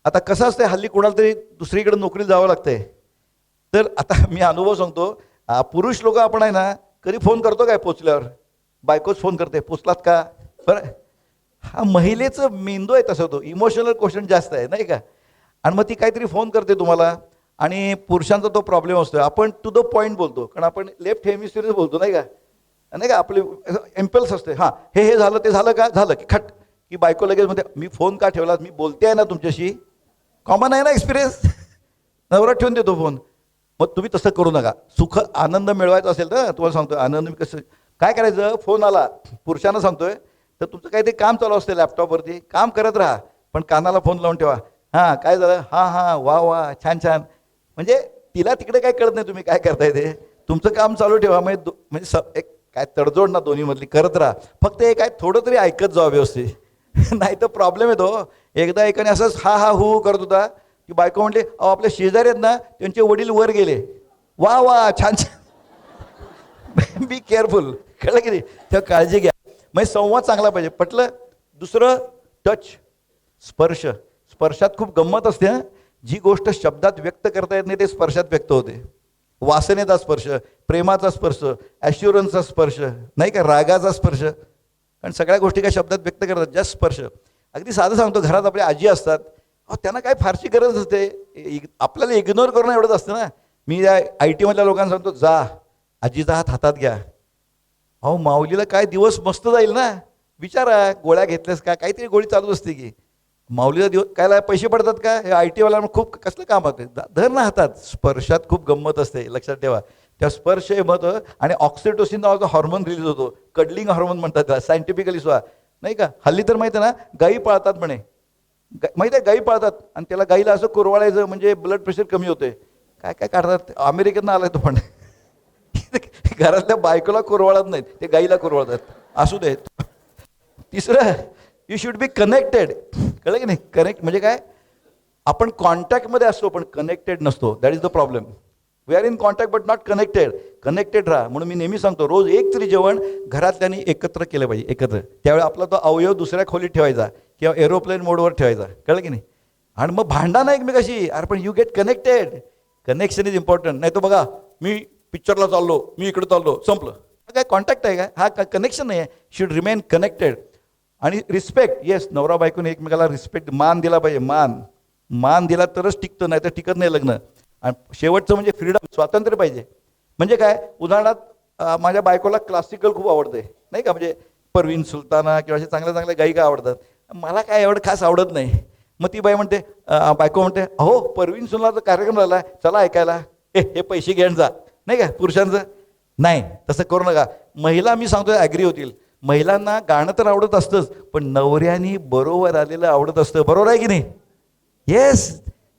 आता कसं असतं, हल्ली कोणाला तरी दुसरीकडे नोकरीला जावं लागतंय. तर आता मी अनुभव सांगतो. पुरुष लोक आपण आहे ना कधी फोन करतो काय पोचल्यावर? बायकोच फोन करते, पोचलात का? बरं, हा महिलेचं मेंदू आहे तसं, तो इमोशनल क्वेश्चन जास्त आहे नाही का. आणि मग ती काहीतरी फोन करते तुम्हाला, आणि पुरुषांचा तो प्रॉब्लेम असतो, आपण टू द पॉईंट बोलतो, कारण आपण लेफ्ट हेमिस्फिअर बोलतो नाही का, नाही का, आपले इम्पल्स असते. हां, हे झालं, ते झालं का, झालं की खट की बायको लगेच म्हणते मी फोन का ठेवला, मी बोलते आहे ना तुमच्याशी. कॉमन आहे ना एक्सपिरियन्स. नवरा ठेवून देतो फोन. मग तुम्ही तसं करू नका. सुख आनंद मिळवायचा असेल तर तुम्हाला सांगतो, आनंद मी कसं काय करायचं, फोन आला, पुरुषांना सांगतोय, तर तुमचं काहीतरी काम चालू असते लॅपटॉपवरती, काम करत राहा, पण कानाला फोन लावून ठेवा. हां, काय झालं, हां हां, वा वा, छान छान. म्हणजे तिला तिकडे काय कळत नाही तुम्ही काय करताय ते, तुमचं काम चालू ठेवा. म्हणजे एक काय तडजोड ना दोन्हीमधली करत राहा. फक्त हे काय थोडं तरी ऐकत जावं व्यवस्थित. नाही तर प्रॉब्लेम येतो. एकदा एकाने असंच हा हा हू करत होता, की बायको म्हटली अहो आपले शेजारी आहेत ना, त्यांचे वडील वर गेले. वा वा, छान छान. Be careful. कळलं की नाही, तेव्हा काळजी घ्या. म्हणजे संवाद चांगला पाहिजे. पटलं. दुसरं टच, स्पर्श. स्पर्शात खूप गंमत असते. हं, जी गोष्ट शब्दात व्यक्त करता येत नाही ते स्पर्शात व्यक्त होते. वासनेचा स्पर्श, प्रेमाचा स्पर्श, ॲश्युरन्सचा स्पर्श, नाही का, रागाचा स्पर्श. कारण सगळ्या गोष्टी काय शब्दात व्यक्त करतात, जास्त स्पर्श. अगदी साधं सांगतो, घरात आपल्या आजी असतात, त्यांना काय फारशी गरज असते, आपल्याला इग्नोर करणं एवढंच असतं ना. मी या IT मधल्या लोकांना सांगतो, जा आजीचा हात हातात घ्या. अहो माऊलीला काय दिवस मस्त जाईल ना, विचारा गोळ्या घेतल्यास का, काहीतरी गोळी चालू असते की. माऊलीचा दिवस कायला पैसे पडतात का, हे IT वाला खूप कसलं काम होते, धर ना हातात. स्पर्शात खूप गंमत असते, लक्षात ठेवा. त्या स्पर्श हे मत. आणि ऑक्सिटोसिन नावाचा हॉर्मोन रिलीज होतो, कडलिंग हॉर्मोन म्हणतात त्याला सायंटिफिकली सुद्धा, नाही का. हल्ली तर माहिती आहे ना, गायी पाळतात म्हणे, माहिती आहे, गायी पाळतात, आणि त्याला गाईला असं कुरवाळायचं म्हणजे ब्लड प्रेशर कमी होते. काय काय काढतात, अमेरिकेतनं आलाय तो पण. घरातल्या बायकोला कुरवाळत नाहीत, ते गाईला कुरवाळतात. असू दे. तिसरं, यू शुड बी कनेक्टेड. कळलं की नाही. कनेक्ट म्हणजे काय, आपण कॉन्टॅक्टमध्ये असतो पण कनेक्टेड नसतो. That is the problem. We are in contact but not connected. Connected राहा. म्हणून मी नेहमी सांगतो, रोज एक तरी जेवण घरातल्यांनी एकत्र केलं पाहिजे, एकत्र. त्यावेळी आपला तो अवयव दुसऱ्या खोलीत ठेवायचा किंवा एरोप्लेन मोडवर ठेवायचा. कळलं की नाही. आणि मग भांडणं एकमेकाशी, अरे पण you get connected. Connection is important. नाही तो बघा, मी पिक्चरला चाललो, मी इकडे चाललो, संपलं. काय कॉन्टॅक्ट आहे का, हा कनेक्शन नाही आहे. Should remain connected. आणि रिस्पेक्ट, येस, नवरा बायकोने एकमेकाला रिस्पेक्ट, मान दिला पाहिजे. मान दिला तरच टिकतं, नाही तर टिकत नाही लग्न. आणि शेवटचं म्हणजे फ्रीडम, स्वातंत्र्य पाहिजे. म्हणजे काय, उदाहरणार्थ माझ्या बायकोला क्लासिकल खूप आवडते, नाही का, म्हणजे परवीन सुलताना किंवा असे चांगल्या चांगल्या गायिका आवडतात. मला काय एवढं खास आवडत नाही. मग ती बाई म्हणते, बायको म्हणते, अहो परवीन सुलतानाचा कार्यक्रम झाला, चला ऐकायला. हे पैसे घेऊन जा, नाही का. पुरुषांचं नाही, तसं करू नका. महिला मी सांगतोय ॲग्री होतील. महिलांना गाणं तर आवडत असतंच, पण नवऱ्यानी बरोबर आलेलं आवडत असतं. बरोबर आहे की नाही. येस,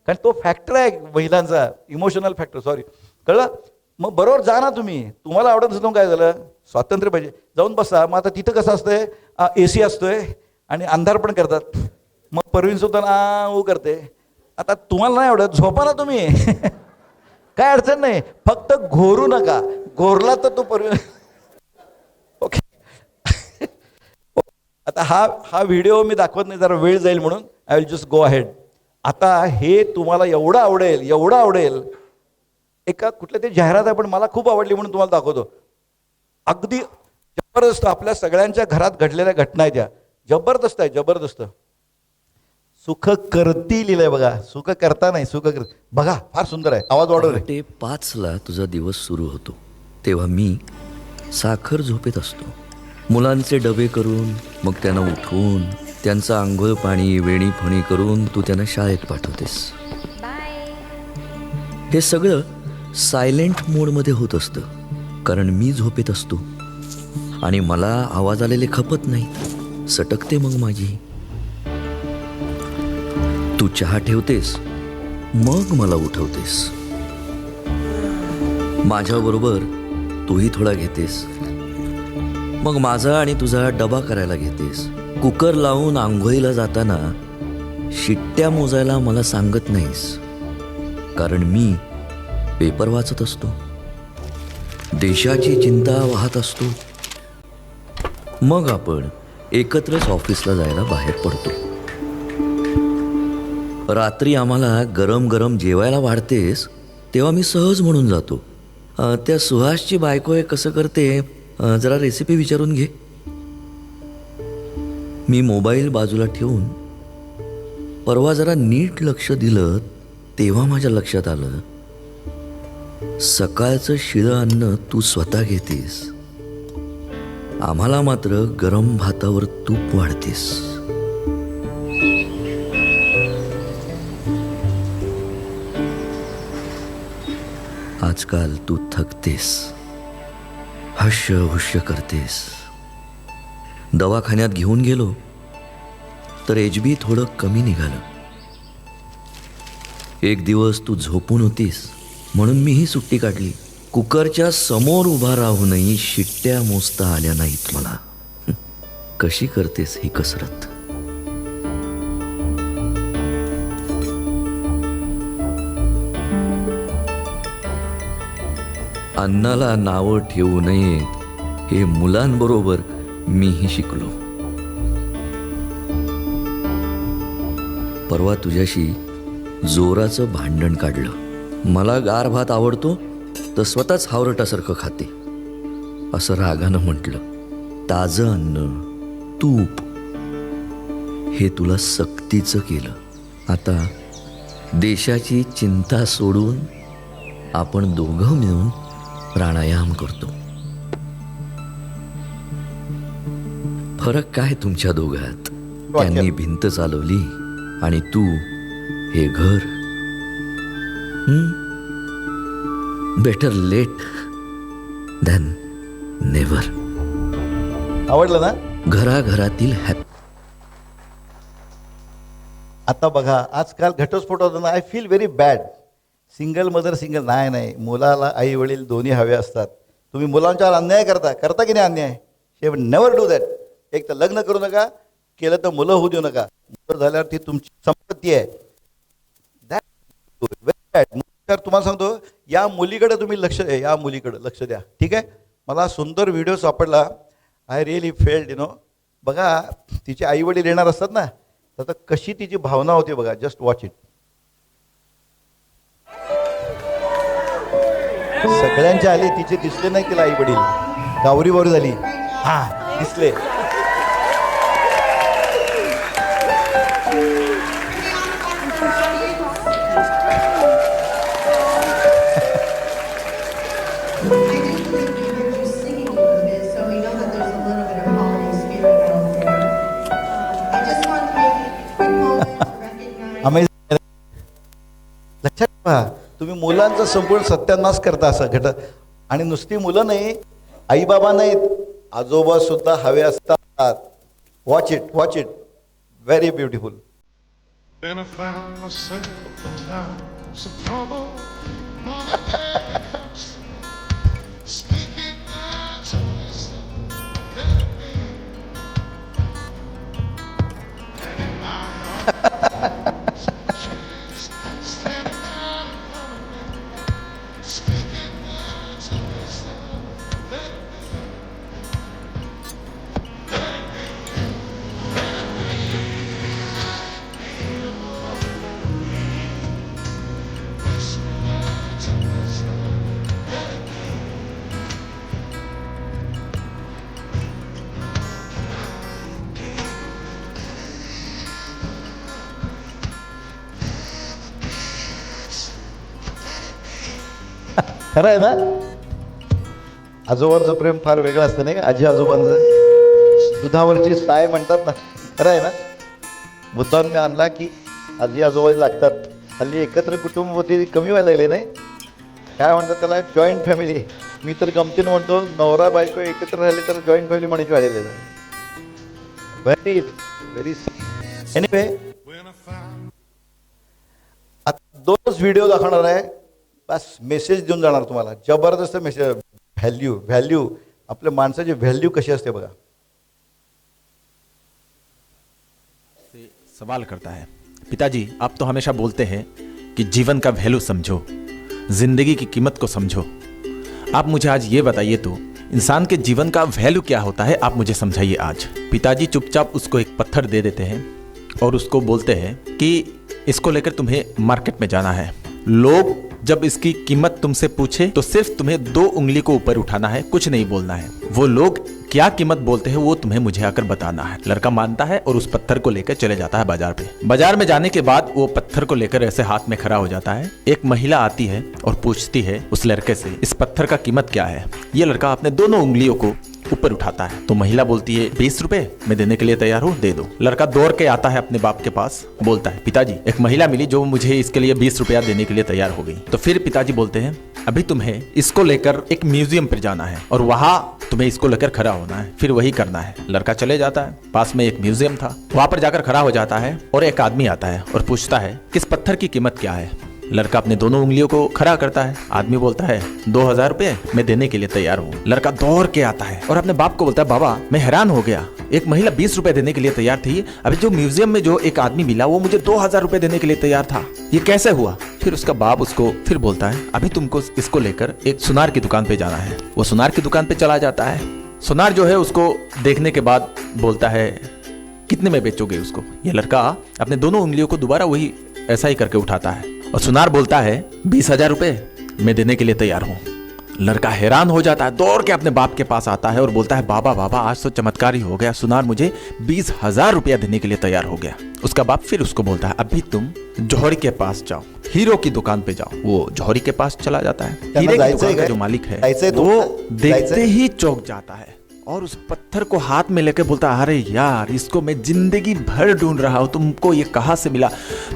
कारण तो फॅक्टर आहे महिलांचा, इमोशनल फॅक्टर. सॉरी, कळलं. मग बरोबर जा ना तुम्ही, तुम्हाला आवडत असतं काय झालं, स्वातंत्र्य पाहिजे, जाऊन बसा. मग आता तिथं कसं असतंय, AC असतोय आणि अंधार पण करतात. मग परवीन सुद्धा करते. आता तुम्हाला नाही आवडत, झोपा ना तुम्ही. काय अडचण नाही, फक्त घोरू नका. घोरला तर तो परवीन. ओके. आता हा व्हिडिओ मी दाखवत नाही, जरा वेळ जाईल म्हणून. I will just go ahead. आता हे तुम्हाला एवढं आवडेल. एका कुठल्या तरी जाहिरात आहे, पण मला खूप आवडली म्हणून तुम्हाला दाखवतो. अगदी जबरदस्त, आपल्या सगळ्यांच्या घरात घडलेल्या घटना आहेत त्या. जबरदस्त आहे, जबरदस्त. सुख करती लिहिलंय बघा, सुख करता नाही, सुख कर. बघा, फार सुंदर आहे. आवाज वाढव रे. 5:00ला तुझा दिवस सुरू होतो, तेव्हा मी साखर झोपेत असतो. मुलांचे डबे करून, मग त्यांना उठवून, त्यांचं आंघोळ पाणी वेणी फणी करून तू त्यांना शाळेत पाठवतेस. हे सगळं सायलेंट मोडमध्ये होत असतं, कारण मी झोपेत असतो आणि मला आवाज आलेले खपत नाही. सटकते मग माझी. तू चहा ठेवतेस, मग मला उठवतेस. माझ्याबरोबर तूही थोडा घेतेस, मग माझा आणि तुझा डबा करायला घेतेस. कुकर लावून आंघोळीला जाताना शिट्ट्या मोजायला मला सांगत नाहीस, कारण मी पेपर वाचत असतो, देशाची चिंता वाहत असतो. मग आपण एकत्रच ऑफिसला जायला बाहेर पडतो. रात्री आम्हाला गरम गरम जेवायला वाढतेस, तेव्हा मी सहज म्हणून जातो, त्या सुहासची बायको आहे कसं करते, जरा रेसिपी विचारून घे. मी मोबाईल बाजूला ठेवून परवा जरा नीट लक्ष दिलं तेव्हा माझ्या लक्षात आलं, सकाळचं शिळं अन्न तू स्वतः घेतेस, आम्हाला मात्र गरम भातावर तूप वाढतेस. आजकाल तू थकतेस, हश्य हुश्य करतेस. दवाखान्यात घेऊन गेलो तर HB थोडं कमी निघालं. एक दिवस तू झोपून होतीस म्हणून मीही सुट्टी काढली. कुकरच्या समोर उभा राहूनही शिट्ट्या मोजता आल्या नाहीत मला. कशी करतेस ही कसरत? अन्नाला नावं ठेवू नये हे मुलांबरोबर मीही शिकलो. परवा तुझ्याशी जोराचं भांडण काढलं. मला गार भात आवडतो तर स्वतःच हावरटासारखं खाते असं रागानं म्हटलं. ताजं अन्न, तूप हे तुला सक्तीचं केलं. आता देशाची चिंता सोडून आपण दोघं मिळून प्राणायाम करतो. फरक काय तुमच्या दोघात? त्यांनी भिंत चालवली आणि तू हे घर. Better late than never. आवडलं ना? घराघरातील हॅपी. आता बघा, आजकाल घटस्फोट होताना I feel very bad. Single mother single नाही, मुलाला आई वडील दोन्ही हवे असतात. तुम्ही मुलांच्यावर अन्याय करता की नाही अन्याय? हे नेवर डू दॅट. एक तर लग्न करू नका, केलं तर मुलं होऊ देऊ नका. मुलं झाल्यावर ती तुमची संपत्ती आहे. That very bad. तर तुम्हाला सांगतो, या मुलीकडे तुम्ही लक्ष द्या, या मुलीकडे लक्ष द्या. ठीक आहे? मला सुंदर व्हिडिओ सापडला. आय रिअली फेल्ड बघा, तिचे आई वडील येणार असतात ना, तर कशी तिची भावना होती बघा. Just watch it. सगळ्यांच्या आले, तिचे दिसले नाही तिला आई वडील. गावरी बावरी झाली. हा दिसले. लक्षात ठेवा, तुम्ही मुलांचा संपूर्ण सत्यानाश करता असं घटक. आणि नुसती मुलं नाही, आई बाबा नाहीत, आजोबा सुद्धा हवे असतात. Watch it, watch it. Very beautiful. Then I found myself down some trouble. My hands speaking words of wisdom. And in my heart, standing out in front of me, speaking words of wisdom. खरं आहे ना? आजोबांचं प्रेम फार वेगळं असतं नाही का? आजी आजोबांचं दुधावरची साय म्हणतात ना. खरं आहे ना? मुद्दाम मी आणला की आजी आजोबा लागतात. हल्ली एकत्र कुटुंब होती कमी व्हायला लागले नाही. काय म्हणतात त्याला? Joint family. मी तर गमतीनं म्हणतो, नवरा बायको एकत्र राहिले तर जॉईंट फॅमिली म्हणायची वाढलेलं आहे. Very very. एनिवे, आता 2 व्हिडिओ दाखवणार आहे. बस मेसेज देऊन जाणार तुम्हाला. जबरदस्त मेसेज. व्हॅल्यू आपल्या माणसाची व्हॅल्यू कशी असते बघा. सवाल करता है, पिताजी आप तो हमेशा बोलते हैं कि जीवन का वैल्यू समझो, जिंदगी की कीमत को समझो. आप मुझे आज ये बताइए तो इंसान के जीवन का वैल्यू क्या होता है, आप मुझे समझाइए आज. पिताजी चुपचाप उसको एक पत्थर दे देते हैं और उसको बोलते हैं कि इसको लेकर तुम्हें मार्केट में जाना है. लोग जब इसकी कीमत तुमसे पूछे तो सिर्फ तुम्हें 2 उंगली को ऊपर उठाना है, कुछ नहीं बोलना है। वो लोग क्या कीमत बोलते हैं वो तुम्हें मुझे आकर बताना है। लड़का मानता है और उस पत्थर को लेकर चले जाता है बाजार पे। बाजार में जाने के बाद वो पत्थर को लेकर ऐसे हाथ में खड़ा हो जाता है। एक महिला आती है और पूछती है उस लड़के से, इस पत्थर का कीमत क्या है? ये लड़का अपने दोनों उंगलियों को ऊपर उठाता है तो महिला बोलती है 20 रुपए, मैं देने के लिए तैयार हूँ, दे दो। लड़का दौड़ के आता है अपने बाप के पास, बोलता है पिताजी एक महिला मिली जो मुझे इसके लिए 20 रुपया देने के लिए तैयार हो गई। तो फिर पिताजी बोलते हैं अभी तुम्हें इसको लेकर एक म्यूजियम पर जाना है और वहां तुम्हें इसको लेकर खड़ा होना है, फिर वही करना है। लड़का चले जाता है, पास में एक म्यूजियम था, वहां पर जाकर खड़ा हो जाता है और एक आदमी आता है और पूछता है किस पत्थर की कीमत क्या है? लड़का अपने दोनों उंगलियों को खड़ा करता है। आदमी बोलता है 2000 रुपए, मैं देने के लिए तैयार हूँ। लड़का दौड़ के आता है और अपने बाप को बोलता है बाबा मैं हैरान हो गया, एक महिला 20 रुपए देने के लिए तैयार थी, अभी जो म्यूजियम में जो एक आदमी मिला वो मुझे 2000 रुपए देने के लिए तैयार था, ये कैसे हुआ? फिर उसका बाप उसको फिर बोलता है अभी तुमको इसको लेकर एक सुनार की दुकान पे जाना है। वो सुनार की दुकान पे चला जाता है। सुनार जो है उसको देखने के बाद बोलता है कितने में बेचोगे उसको? ये लड़का अपने दोनों उंगलियों को दोबारा वही ऐसा ही करके उठाता है और सुनार बोलता है 20,000 रुपए, मैं देने के लिए तैयार हूँ। लड़का हैरान हो जाता है, दौड़ के अपने बाप के पास आता है और बोलता है बाबा बाबा आज तो चमत्कार ही हो गया, सुनार मुझे 20,000 रुपया देने के लिए तैयार हो गया। उसका बाप फिर उसको बोलता है अभी तुम जौहरी के पास जाओ, हीरो की दुकान पे जाओ। वो जौहरी के पास चला जाता है। हीरे की दुकान का जो मालिक है वो देखते ही चौंक जाता है और उस पत्थर को हाथ में लेकर बोलता है अरे यार इसको मैं जिंदगी भर ढूंढ रहा हूं, तुमको ये कहां से मिला,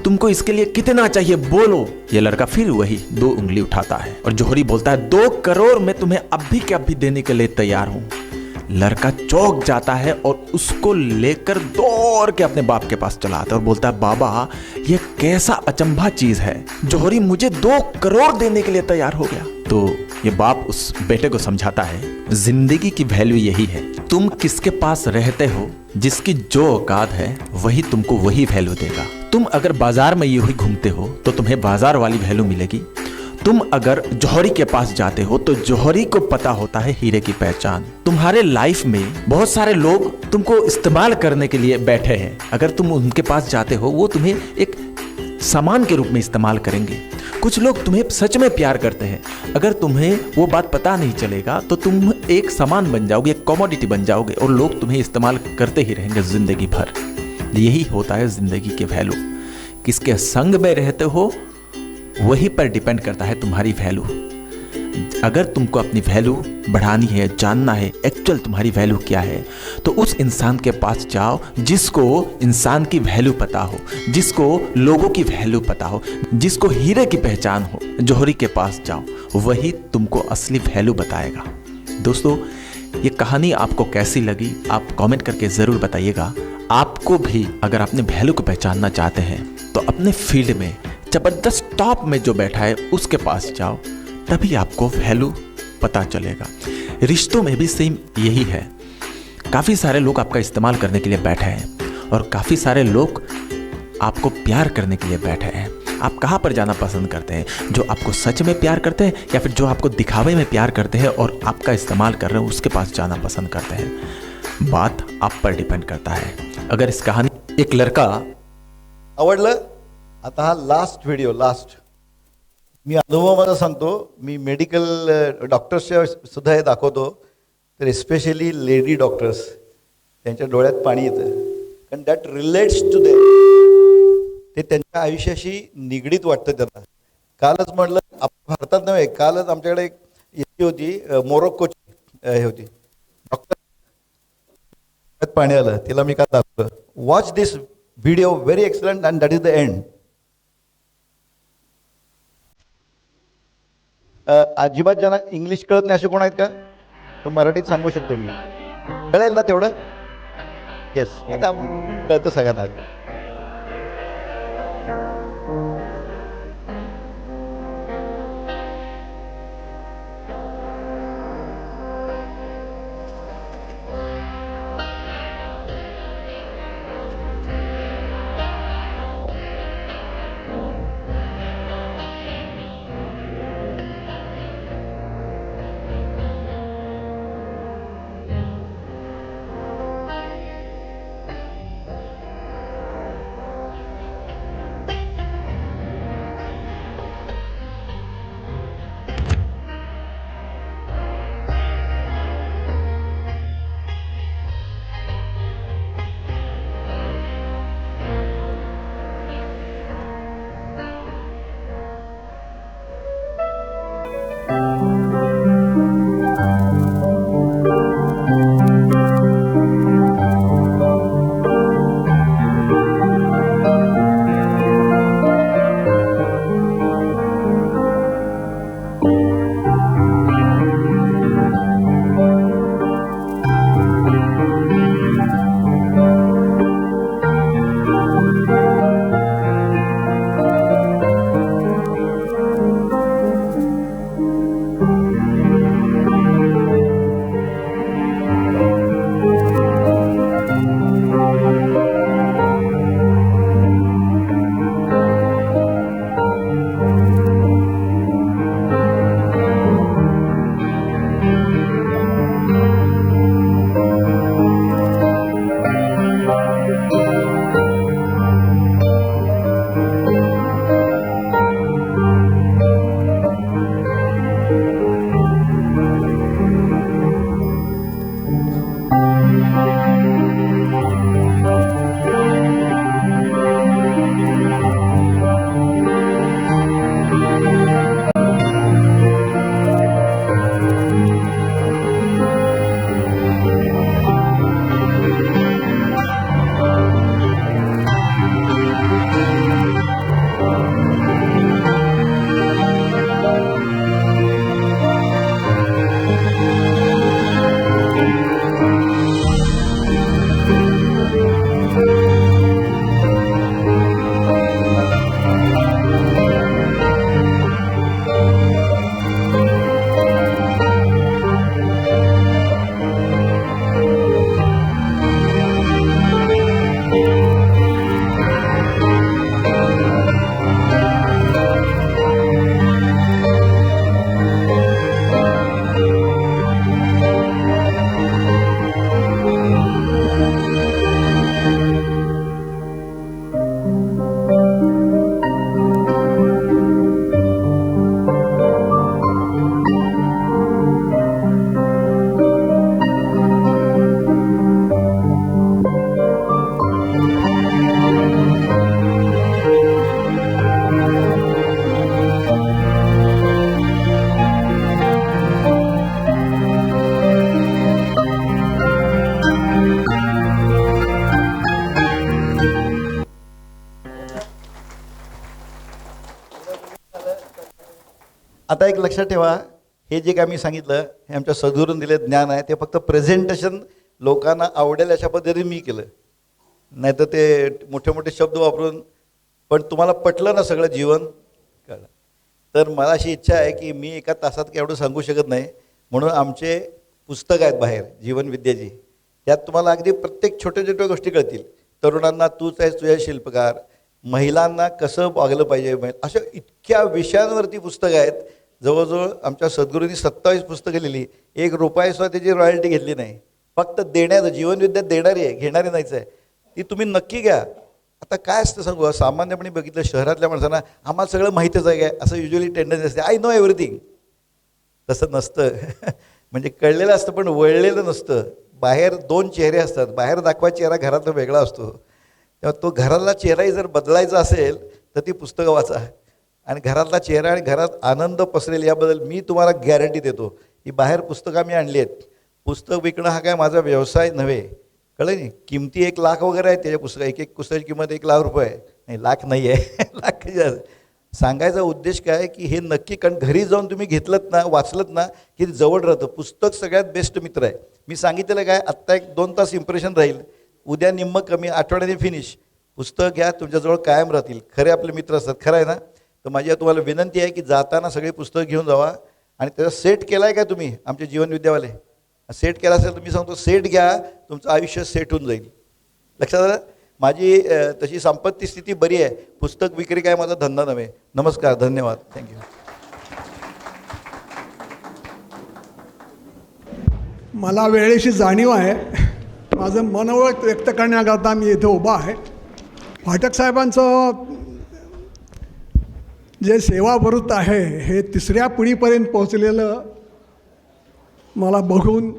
तुमको इसके लिए कितना चाहिए बोलो। ये लड़का फिर वही 2 उंगली उठाता है और जौहरी बोलता है 2 करोड़ मैं तुम्हें अभी के अभी देने के लिए तैयार हूं। लड़का चौंक जाता है और उसको लेकर दौड़ के अपने बाप के पास चला आता है और बोलता है बाबा ये कैसा अचंभा चीज है, जौहरी मुझे 2 करोड़ देने के लिए तैयार हो गया। तो ये बाप उस बेटे को समझाता है जिंदगी की वैल्यू यही है, तुम किसके पास रहते हो, जिसकी जो औकात है वही तुमको वही वैल्यू देगा। तुम अगर बाजार में यूं ही घूमते हो तो तुम्हें बाजार वाली वैल्यू मिलेगी। तुम अगर जौहरी के पास जाते हो तो जौहरी को पता होता है हीरे की पहचान। तुम्हारे लाइफ में बहुत सारे लोग तुमको इस्तेमाल करने के लिए बैठे हैं, अगर तुम उनके पास जाते हो वो तुम्हें एक सामान के रूप में इस्तेमाल करेंगे। कुछ लोग तुम्हें सच में प्यार करते हैं, अगर तुम्हें वो बात पता नहीं चलेगा तो तुम एक सामान बन जाओगे, एक कमोडिटी बन जाओगे और लोग तुम्हें इस्तेमाल करते ही रहेंगे जिंदगी भर। यही होता है जिंदगी के वैल्यू, किसके संग में रहते हो वही पर डिपेंड करता है तुम्हारी वैल्यू। अगर तुमको अपनी वैल्यू बढ़ानी है, जानना है एक्चुअल तुम्हारी वैल्यू क्या है, तो उस इंसान के पास जाओ जिसको इंसान की वैल्यू पता हो, जिसको लोगों की वैल्यू पता हो, जिसको हीरे की पहचान हो। जौहरी के पास जाओ, वही तुमको असली वैल्यू बताएगा। दोस्तों ये कहानी आपको कैसी लगी आप कमेंट करके ज़रूर बताइएगा। आपको भी अगर अपने वैल्यू को पहचानना चाहते हैं तो अपने फील्ड में जबरदस्त टॉप में जो बैठा है उसके पास जाओ, तभी आपको वैल्यू पता चलेगा। रिश्तों में भी सेम यही है। काफ़ी सारे लोग आपका इस्तेमाल करने के लिए बैठे हैं और काफ़ी सारे लोग आपको प्यार करने के लिए बैठे हैं। आप कहाँ पर जाना पसंद करते हैं? जो आपको सच में प्यार करते हैं या फिर जो आपको दिखावे में प्यार करते हैं और आपका इस्तेमाल कर रहे हैं उसके पास जाना पसंद करते हैं? बात आप पर डिपेंड करता है। अगर इस कहानी एक लड़का आवडलं? आता हा लास्ट व्हिडिओ मी अनुभव माझा सांगतो, मी मेडिकल डॉक्टर्सच्या सुद्धा हे दाखवतो, तर स्पेशली लेडी डॉक्टर्स त्यांच्या डोळ्यात पाणी येतं, कारण दॅट रिलेट्स टू दे, ते त्यांच्या आयुष्याशी निगडीत वाटतं त्यांना. कालच म्हटलं भारतात नव्हे, कालच आमच्याकडे एक याची होती मोरोक्कोची हे होती डॉक्टर, पाणी आलं, तिला मी काल दाखवलं. Watch this video, very excellent and that is the end. अजिबात ज्यांना इंग्लिश कळत नाही असे कोण आहेत का? तर मराठीत सांगू शकतो मी, कळेल ना तेवढं? येस, आता कळतं सगळ्यांना. आता एक लक्षात ठेवा, हे जे काय मी सांगितलं हे आमच्या सद्गुरूंनी दिले ज्ञान आहे, ते फक्त प्रेझेंटेशन लोकांना आवडेल अशा पद्धतीने मी केलं, नाही तर ते मोठे मोठे शब्द वापरून, पण तुम्हाला पटलं ना सगळं जीवन कळलं. तर मला अशी इच्छा आहे की मी एका तासात काय एवढं सांगू शकत नाही, म्हणून आमचे पुस्तक आहेत बाहेर जीवनविद्याची, त्यात तुम्हाला अगदी प्रत्येक छोट्या छोट्या गोष्टी कळतील. तरुणांना तूच आहेस तुझ्या शिल्पकार, महिलांना कसं वागलं पाहिजे, अशा इतक्या विषयांवरती पुस्तकं आहेत. जवळजवळ आमच्या सद्गुरूंनी 27 पुस्तकं लिहिली, ₹1 त्याची रॉयल्टी घेतली नाही, फक्त देण्याचं. जीवनविद्या देणारी आहे, घेणारी नाहीच आहे. ती तुम्ही नक्की घ्या. आता काय असतं सांगू, सामान्यपणे बघितलं शहरातल्या माणसांना आम्हाला सगळं माहितीच आहे काय असं युजली टेंडन्सी असते, आय नो एव्हरीथिंग. तसं नसतं. म्हणजे कळलेलं असतं पण वळलेलं नसतं. बाहेर 2 चेहरे असतात, बाहेर दाखवा चेहरा घरातला वेगळा असतो. तेव्हा तो घरातला चेहराही जर बदलायचा असेल तर ती पुस्तकं वाचा, आणि घरातला चेहरा आणि घरात आनंद पसरेल याबद्दल मी तुम्हाला गॅरंटी देतो. ही बाहेर पुस्तकं आम्ही आणली आहेत. पुस्तक विकणं हा काय माझा व्यवसाय नव्हे, कळलं नाही. किमती 1 लाख वगैरे आहे त्याच्या पुस्तकं, एक पुस्तकाची किंमत ₹1,00,000 आहे. नाही, लाख नाही आहे. लाख सांगायचा उद्देश काय की हे नक्की, कारण घरी जाऊन तुम्ही घेतलंत ना, वाचलंत ना की जवळ राहतं. पुस्तक सगळ्यात बेस्ट मित्र आहे. मी सांगितलेलं काय, आत्ता 1-2 तास इम्प्रेशन राहील, उद्या निम्म कमी, आठवड्याने फिनिश. पुस्तक घ्या, तुमच्याजवळ कायम राहतील. खरे आपले मित्र असतात. खरं आहे ना. तर माझी तुम्हाला विनंती आहे की जाताना सगळी पुस्तकं घेऊन जावा, आणि त्याचा सेट केला आहे का तुम्ही, आमचे जीवनविद्यावाले सेट केला असेल तर मी सांगतो सेट घ्या, तुमचं आयुष्य सेट होऊन जाईल. लक्षात आलं. माझी तशी संपत्ती स्थिती बरी आहे, पुस्तक विक्री काय माझा धंदा नव्हे. नमस्कार, धन्यवाद, थँक्यू. मला वेळेची जाणीव आहे. माझं मनोगत व्यक्त करण्याकरता मी इथे उभा आहे. फाटक साहेबांचं जे सेवावृत्त आहे हे 3ऱ्या पिढीपर्यंत पोहोचलेलं मला बघून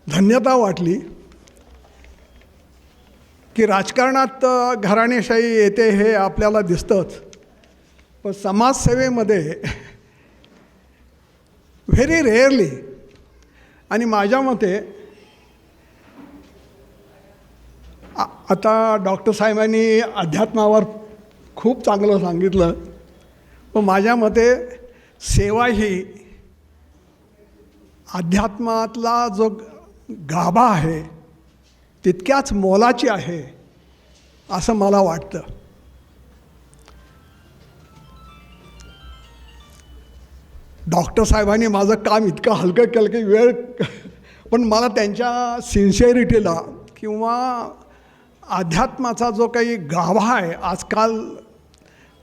धन्यता वाटली. की राजकारणात घराणेशाही येते हे आपल्याला दिसतंच, पण समाजसेवेमध्ये व्हेरी रेअरली, आणि माझ्या मते आता डॉक्टर साहेबांनी अध्यात्मावर खूप चांगलं सांगितलं, पण माझ्या मते सेवा ही अध्यात्मातला जो गाभा आहे तितक्याच मोलाची आहे असं मला वाटतं. डॉक्टर साहेबांनी माझं काम इतकं हलकं केलं की वेळ, पण मला त्यांच्या सिन्सिअरिटीला किंवा अध्यात्माचा जो काही गाभा आहे आजकाल,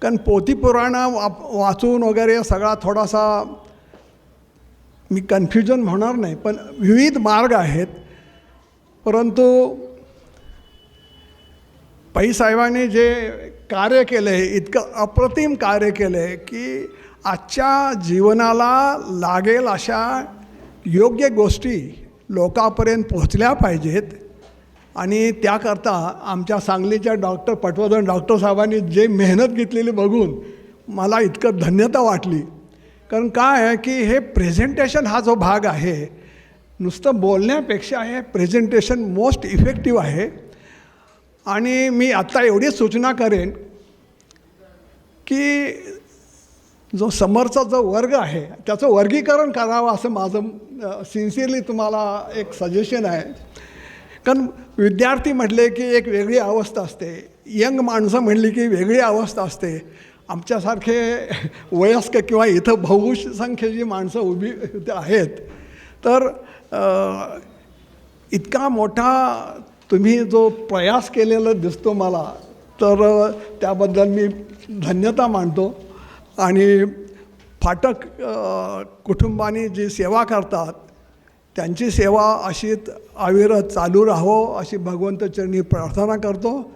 कारण पोथीपुराणं वाचून वगैरे सगळा थोडासा मी कन्फ्युजन होणार नाही, पण विविध मार्ग आहेत. परंतु पै साहेबांनी जे कार्य केलं आहे, इतकं अप्रतिम कार्य केलं आहे की आजच्या जीवनाला लागेल अशा योग्य गोष्टी लोकांपर्यंत पोहोचल्या पाहिजेत. आणि त्याकरता आमच्या सांगलीच्या डॉक्टर पटवर्धन डॉक्टर साहेबांनी जे मेहनत घेतलेली बघून मला इतकं धन्यता वाटली. कारण काय आहे की हे प्रेझेंटेशन हा जो भाग आहे, नुसतं बोलण्यापेक्षा हे प्रेझेंटेशन मोस्ट इफेक्टिव्ह आहे. आणि मी आत्ता एवढीच सूचना करेन की जो समोरचा जो वर्ग आहे त्याचं वर्गीकरण करावं असं माझं सिन्सिअरली तुम्हाला एक सजेशन आहे. कारण विद्यार्थी म्हटले की एक वेगळी अवस्था असते, यंग माणसं म्हणली की वेगळी अवस्था असते. आमच्यासारखे वयस्क किंवा इथं बहुसंख्य जी माणसं उभी आहेत, तर इतका मोठा तुम्ही जो प्रयास केलेला दिसतो मला, तर त्याबद्दल मी धन्यता मानतो. आणि फाटक कुटुंबाने जी सेवा करतात त्यांची सेवा अशीच अविरत चालू राहो अशी भगवंतचरणी प्रार्थना करतो.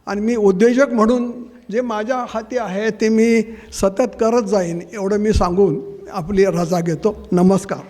आणि मी उद्योजक म्हणून जे माझ्या हाती आहे ते मी सतत करत जाईन एवढं मी सांगून आपली रजा घेतो. नमस्कार.